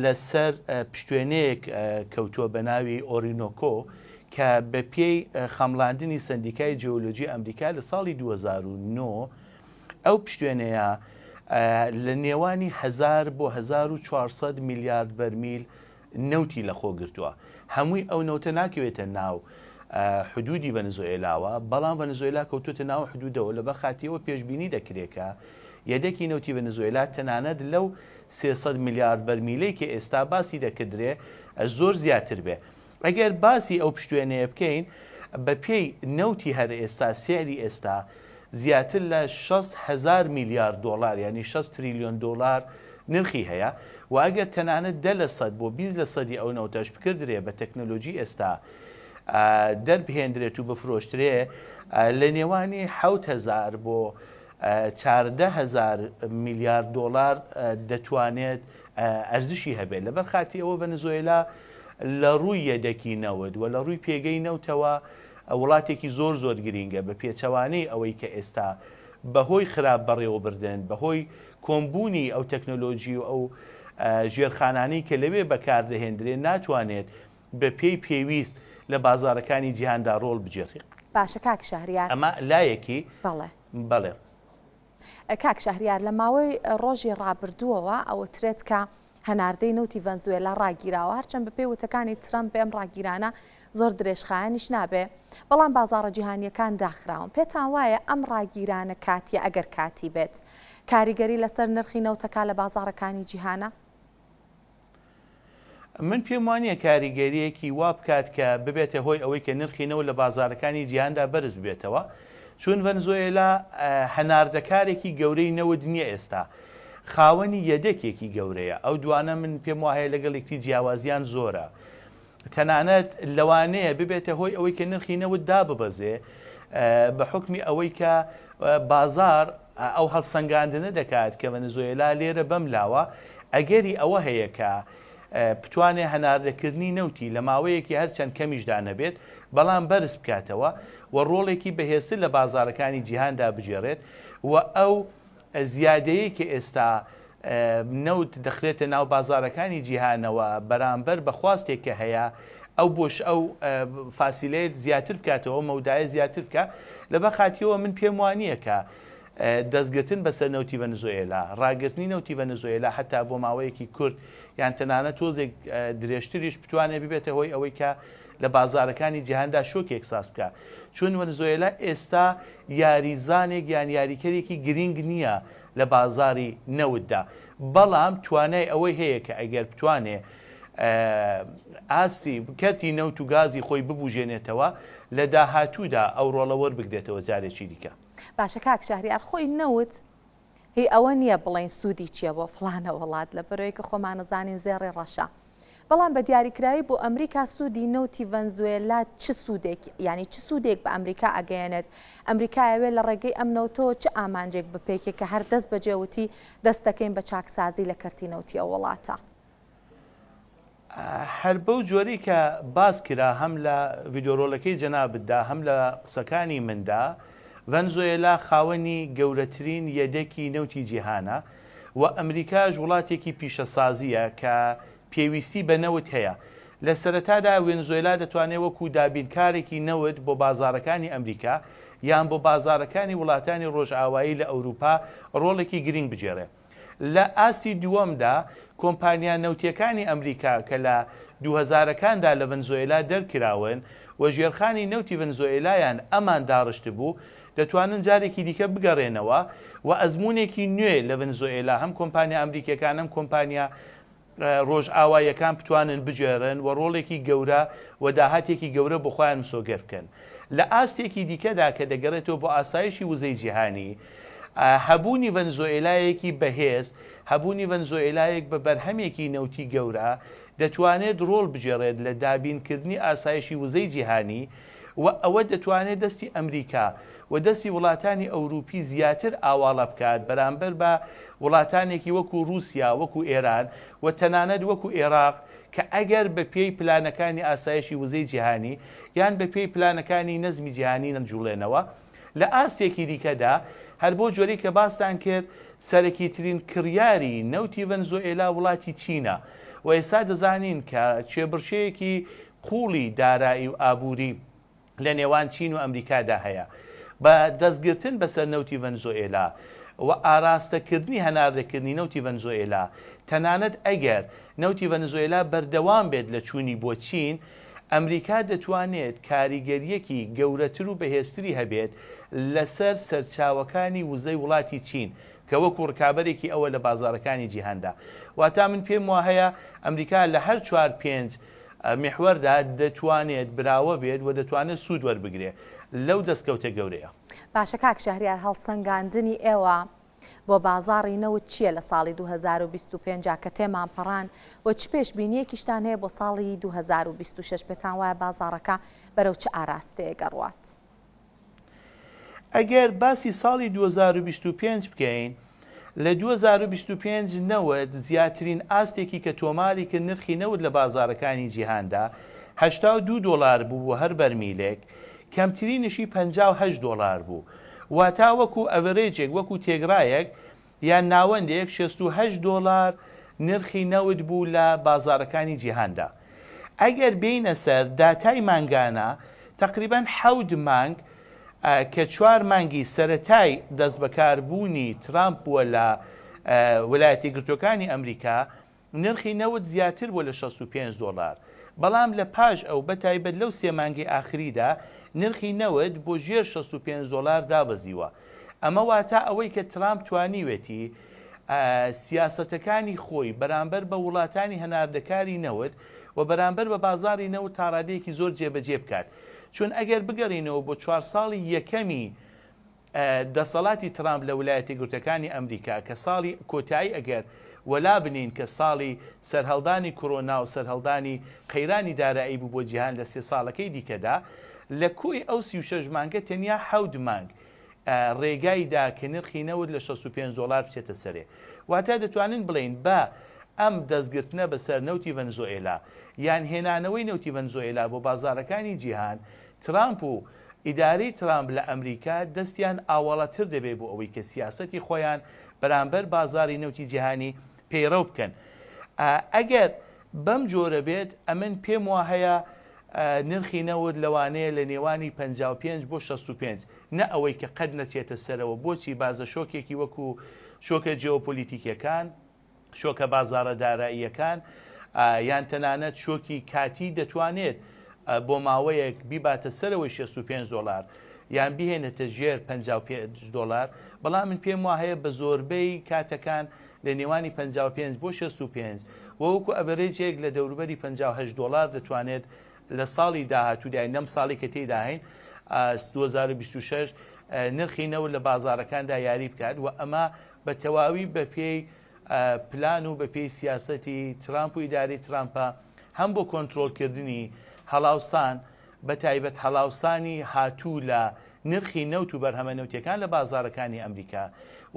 لەسەر پشتوێنەیەک کەوتووە بە ناوی ئۆرینۆکۆ کە بە پێی خەمڵاندنی سندیکای جیۆلۆجی ئەمریکا لە ساڵی 2009 ئەو پشتوێنەیە لە نێوانی 1000 بۆ 1400 میلیارد بەرمیل نەوتی لە خۆ گرتووە هەمووی ئەو نەوتە ناکەوێتە ناو حدودی ڤەنزوێلاوە بەڵام ڤەنزوێلا کەوتوتە ناو حدودەوە لە بەخاتیەوە پێشبینی دەکرێتکە یەدەکی نەوتی ڤەنزوێلا تەنانەت لەو 300 میلیارد بەرمیلەی کە ئێستا باسی دەکردرێ زۆر زیاتر بێ ئەگەر باسی ئەو پشتوێنەیە بکەین بە پێی نەوتی هەر ئێستا سێری ئێستا زیاتر لە 60,000 میلیارد دۆلار یعنی 6 تریلیۆن دۆلار نرخی هەیە و ئەگەر تەنانەت 10% بۆ 20% ئەو نەوتەش بکردرێ بە تەکنۆلۆژی ئێستا دەربهێنرێت و بفرۆشترێ لە نێوانی 7,000 بۆ 14,000 میلیارد دۆلار دەتوانێت ئەرزشی هەبێت لەبەر خاتی ئەوە ڤەنزوێلا لە ڕووی یەدەکی نەوت و لە ڕووی پێگەی نەوتەوە وڵاتێکی زۆر زۆر گرینگە بە پێچەوانەی ئەوەی کە ئێستا بەهۆی خراپ بەڕێوەبردن بەهۆی کۆمبوونی ئەو تەکنۆلۆژی و ئەو ژێرخانانەی کە لەوێ بەکاردەهێنرێت ناتوانێت بە پێی پێویست لە بازارەکانی جیهاندا ڕۆڵ بجێڕی باشە کاک شەهریار ئەمە لایەکی بەڵێ کاک شەهریار لە ماوەی ڕۆژی ڕابردووەوە ئەوەترێت کە هەناردەی نەوتی ڤەنزوێلا ڕاگیراوە هەرچەند بە پێی وتەکانی ترەمپ ئەم ڕاگیرانە زۆر درێژخایەنیش نابێ بەڵام بازاڕە جیهانیەکان داخراون پێتان وایە ئەم ڕاگیرانە کاتیە ئەگەر کاتی بێت کاریگەری لەسەر نرخی نەوتەکە لە بازاڕەکانی جیهانە؟ من پێم وانییە کاریگەریەکی وا بکات کە ببێتە هۆی ئەوەی کە نرخینەوە لە بازارەکانی جیهاندا بەرز ببێتەوە چون ڤەنزوێلا هەناردەکارێکی گەورەی نەوت نییە ئێستا خاوەنی یەدەکێکی گەورەیە ئەو دوانە من پێم وایە لەگەڵ یەکتی جیاوازیان زۆرە تەنانەت لەوانەیە ببێتە هۆی ئەوەی کە نرخی نەوت داببەزێ بە حکمی ئەوەی کە بازار ئەو هەڵسەنگاندنە دەکات کە ڤەنزوێلا لێرە بەم لاوە ئەگەری ئەوە هەیە کە بتوانێت هەناردەکردنی نەوتی لە ماوەیەکی هەرچەند کەمیشدا نەبێت بەڵام بەرز بکاتەوە و ڕۆڵێکی بەهێزتر لە بازارەکانی جیهاندا بجێڕێت و ئەو زیادەیە کە ئێستا نەوت دەخرێتە ناو بازارەکانی جیهانەوە بەرامبەر بە خواستێک کە هەیە ئەو بۆش ئەو فاسیلەیەت زیاتر بکاتەوە مەودایە زیاتر بکە لە بەخاتیەوە من پێم وانییە کە دەستگرتن بەسەر نەوتی ڤەنزوێلا ڕاگررتنی نەوتی ڤەنزوێلا حتا بۆ ماوەیەکی کورت یان تەنانە تۆزێک درێژتریش بتوانێت ببێتە هۆی ئەوەی کە لە بازارەکانی جیهاندا شۆکێک ساز بکە چون ڤەنزوێلا ئێستا یاریزانێک یان یاریکەرێکی گرنگ نییە لە بازاری نەوتدا بەڵام توانای ئەوەی هەیە کە ئەگەر بتوانێ ئاستی کەرتی نەوت و گازی خۆی ببوژێنێتەوە لە داهاتوودا ئەو ڕۆڵە وەربگرێتەوە جارێکی دیکە. باشە کاک شەهریار خۆی نەوت هی ئەوە نییە بڵێن سوودی چییە بۆ فلانە وڵات لە بەرەوەی کە خۆمانەزانین زێڕێ ڕەشە. بەڵام بە دیاریکراوی بۆ ئەمریکا سوودی نەوتی ڤەنزوێلا چ سوودێک یعنی چ سوودێک بە ئەمریکا ئەگەیەنێت ئەمریکایەوێ لە ڕێگەی ئەم نەوتەوە چه ئامانجێک بپێکێک کە هەر دەست بەجێوتی دەست دەکەین بە چاکسازی لە کەرتی نەوتی ئەو وڵاتە. هەر بەو جۆری کە باس کرا هەم لە ڤیدۆڕۆڵەکەی جەنابتدا هەم لە قسەکانی مندا ڤەنزوێلا خاوەنی گەورەترین یەدەکی نەوتی جیهانە و ئەمریکاش وڵاتێکی پیشەسازیە کە پێویستی بە نەوت هەیە. لە سەرەتادا ڤێنزوێلا دەتوانێت وەکو دابینکارێکی نەوت بۆ بازارەکانی ئەمریکا یان بۆ بازارەکانی وڵاتانی ڕۆژئاوایی لە ئەوروپا ڕۆڵێکی گرنگ بجێڕێ. لە ئاستی دووەمدا کۆمپانیا نەوتیەکانی ئەمریکا کە لە 2000ەکاندا لە ڤەنزوێلا دەرکراون و ژێرخانی نەوتی ڤەنزوێلایان ئەمان داڕشت بوو دەتوانن جارێکی دیکە بگەڕێنەوە و ئەزمونێکی نوێ لە ڤەنزوێلا هەم کۆمپانیا ئەمریکیەکان هەم کۆمپانیا ڕۆژئاواییەکان بتوانن بجێڕن و ڕۆڵێکی گەورە و داهاتێکی گەورە بۆ خۆیان مسۆگەر بکەن. لە ئاستێکی دیکەدا کە دەگەڕێتەوە بۆ ئاسایشی وزەی جیهانی هەبوونی ڤەنزوێلایەکی بەهێز هەبوونی ڤەنزوێلایەک بە بەرهەمێکی نەوتی گەورە دەتوانێت ڕۆڵ بجێڕێت لە دابینکردنی ئاسایشی وزەی جیهانی و ئەوە دەتوانێت دەستی ئەمریکا و دەستی وڵاتانی ئەوروپی زیاتر ئاواڵە بکات بەرامبەر بە وڵاتانێکی وەکو رووسیا وەکو ئێران و تەنانەت وەکو عێراق کە ئەگەر بە پێی پلانەکانی ئاسایشی وزەی جیهانی یان بە پێی پلانەکانی نەزمی جیهانی نەنجوڵێنەوە. لە ئاستێکی دیکەدا هەر بۆ جۆرەی کە باستان کرد سەرەکیترین کڕیاری نەوتی ڤەنزوێلا وڵاتی چینە و ئێستا دەزانین کە چێبڕچەیەکی قوڵی دارایی و ئابووری لە نێوان چین و ئەمریکادا هەیە. بە دەستگرتن بەسەر نەوتی ڤەنزوێلا و ئاراستەکردنی هەناردەکردنی نەوتی ڤەنزوێلا تەنانەت ئەگەر نەوتی ڤەنزوێلا بەردەوام بێت لە چوونی بۆ چین ئەمریکا دەتوانێت کاریگەریەکی گەورەتر و بەهێزتری هەبێت لەسەر سەرچاوەکانی وزەی وڵاتی چین کە وەکو ڕکابەرێکی ئەوە لە بازارەکانی جیهاندا. واتە من پێم وایە هەیە ئەمریکا لە هەر 4-5 میحوەردا دەتوانێت براوە بێت و دەتوانێت سوود وەربگرێ لەو دەستکەوتە گەورەیە. باشە کاک شەهریار هەڵسەنگاندنی ئێوە بۆ بازاڕی نەوت چییە لە ساڵی 2025 کە تێمان پەڕان و چ پێشبینیەکیشتان هەیە بۆ ساڵی 2026 پێتان وایە بازاڕەکە بەرەو چه ئاراستەیە گەڕوات؟ ئەگەر باسی ساڵی 2025 بکەین لە 2025 نەوت زیاترین ئاستێکی کە تۆماری کرد نرخی نەوت لە بازارەکانی جیهاندا $82 بوو بۆ هەر بەرمیلێک کەمترینشی $58 بوو. واتە وەکو ئەڤرێجێک وەکو تێگرایەک یان ناوەندێک $68 نرخی نەوت بوو لە بازارەکانی جیهاندا. ئەگەر بینە سەر داتای مانگانە تقریبان 7 مانگ کە 4 مانگی سەرەتای دەست بەکاربوونی ترامپ بووە لە ویلایەتە یەکگرتووەکانی ئەمریکا نرخی نەوت زیاتر بووە لە $65. بەڵام لە پاش ئەو بەتایبەت لەو 3 مانگی ئاخریدا نرخی نەوت بۆ ژێر $65 دابەزیوە. ئەمە واتە ئەوەی کە ترامپ توانیوێتی سیاسەتەکانی خۆی بەرامبەر بە وڵاتانی هەناردەکاری نەوت و بەرامبەر بە بازاری نەوت تا ڕادەیەکی زۆر جێبەجێ بکات. چون ئەگەر بگەڕینەوە بۆ 4 ساڵی یەکەمی دەسەڵاتی ترامپ لە ویلایەتە یەکگرتووەکانی ئەمریکا کە ساڵی کۆتایی ئەگەر وەلا بنین کە ساڵی سەرهەڵدانی کۆرۆنا و سەرهەڵدانی قەیرانی دارایی بوو بۆ جیهان لە 3 ساڵەکەی دیکەدا لە کۆی ئەو 36 مانگە تەنیا 7 مانگ ڕێگایدا کە نرخی نەوت لە $65 بچێتە سەرێ. واتە دەتوانین بڵین بە ئەم دەستگرتنە بەسەر نەوتی ڤەنزوێلا یان هێنانەوەی نەوتی ڤەنزوێلا بۆ بازارەکانی جیهان ترامپ و ئیدارەی ترامپ لە ئەمریکا دەستیان ئاوەڵەتر دەبێت بۆ ئەوەی کە سیاسەتی خۆیان بەرامبەر بازاری نەوتی جیهانی پەیڕەو بکەن. ئەگەر بەم جۆرە بێت ئەمن پێم وا هەیە نرخی نەوت لەوانەیە لە نێوانی 55 بۆ 65 نە ئەوەی کە قەت نەچێتە سەرەوە بۆچی بازە شۆکێکی وەکو شۆکە جیۆپۆلیتیکیەکان شۆکە بازارە داراییەکان یان تەنانەت شۆکی کاتی دەتوانێت بۆ ماوەیەک بیباتە سەرەوەی $65 یان بهێنێتە ژێر $55. بەڵام من پێم وا هەیە بە زۆربەی کاتەکان لە نێوانی 55 بۆ 65 وەکو ئەڤەرێجێک لە دەوروبەری 58 دلار دەتوانێت لە ساڵی داهاتوودای نەم ساڵی کە تێداهین 2026 نرخی نەوت لە بازارەکاندا یاری بکات و ئەمە بە تەواوی بە پێی پلان و بە پێی سیاسەتی ترامپ و ئیداری ترامپە هەم بۆ کۆنتترۆلکردنی هەڵاوسان بە تایبەت هەڵاوسانی هاتوو لە نرخی نەوت و بەرهەمە نەوتیەکان لە بازارەکانی ئەمریکا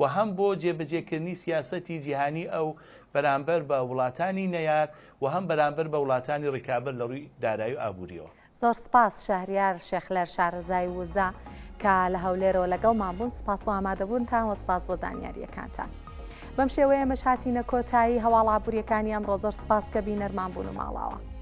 و هەم بۆ جێبەجێکردنی سیاسەتی جیهانی ئەو بەرامبەر بە وڵاتانی نەیار و هەم بەرامبەر بە وڵاتانی ڕێکابەر لە ڕووی دارایی و ئابوووریەوە. زۆر سپاس شەهریار شێخلەر شارەزای وزە کە لە هەولێرەوە لەگەڵمان بوون. سپاس بۆ ئامادەبوونتان و سپاس بۆ زانیاریەکانتان. بەم شێوەیە مەشاتینە کۆتایی هەواڵ ئابوووریەکانی ئەمڕۆ زۆر سپاس کە بینەرمان بوون و ماڵاوە.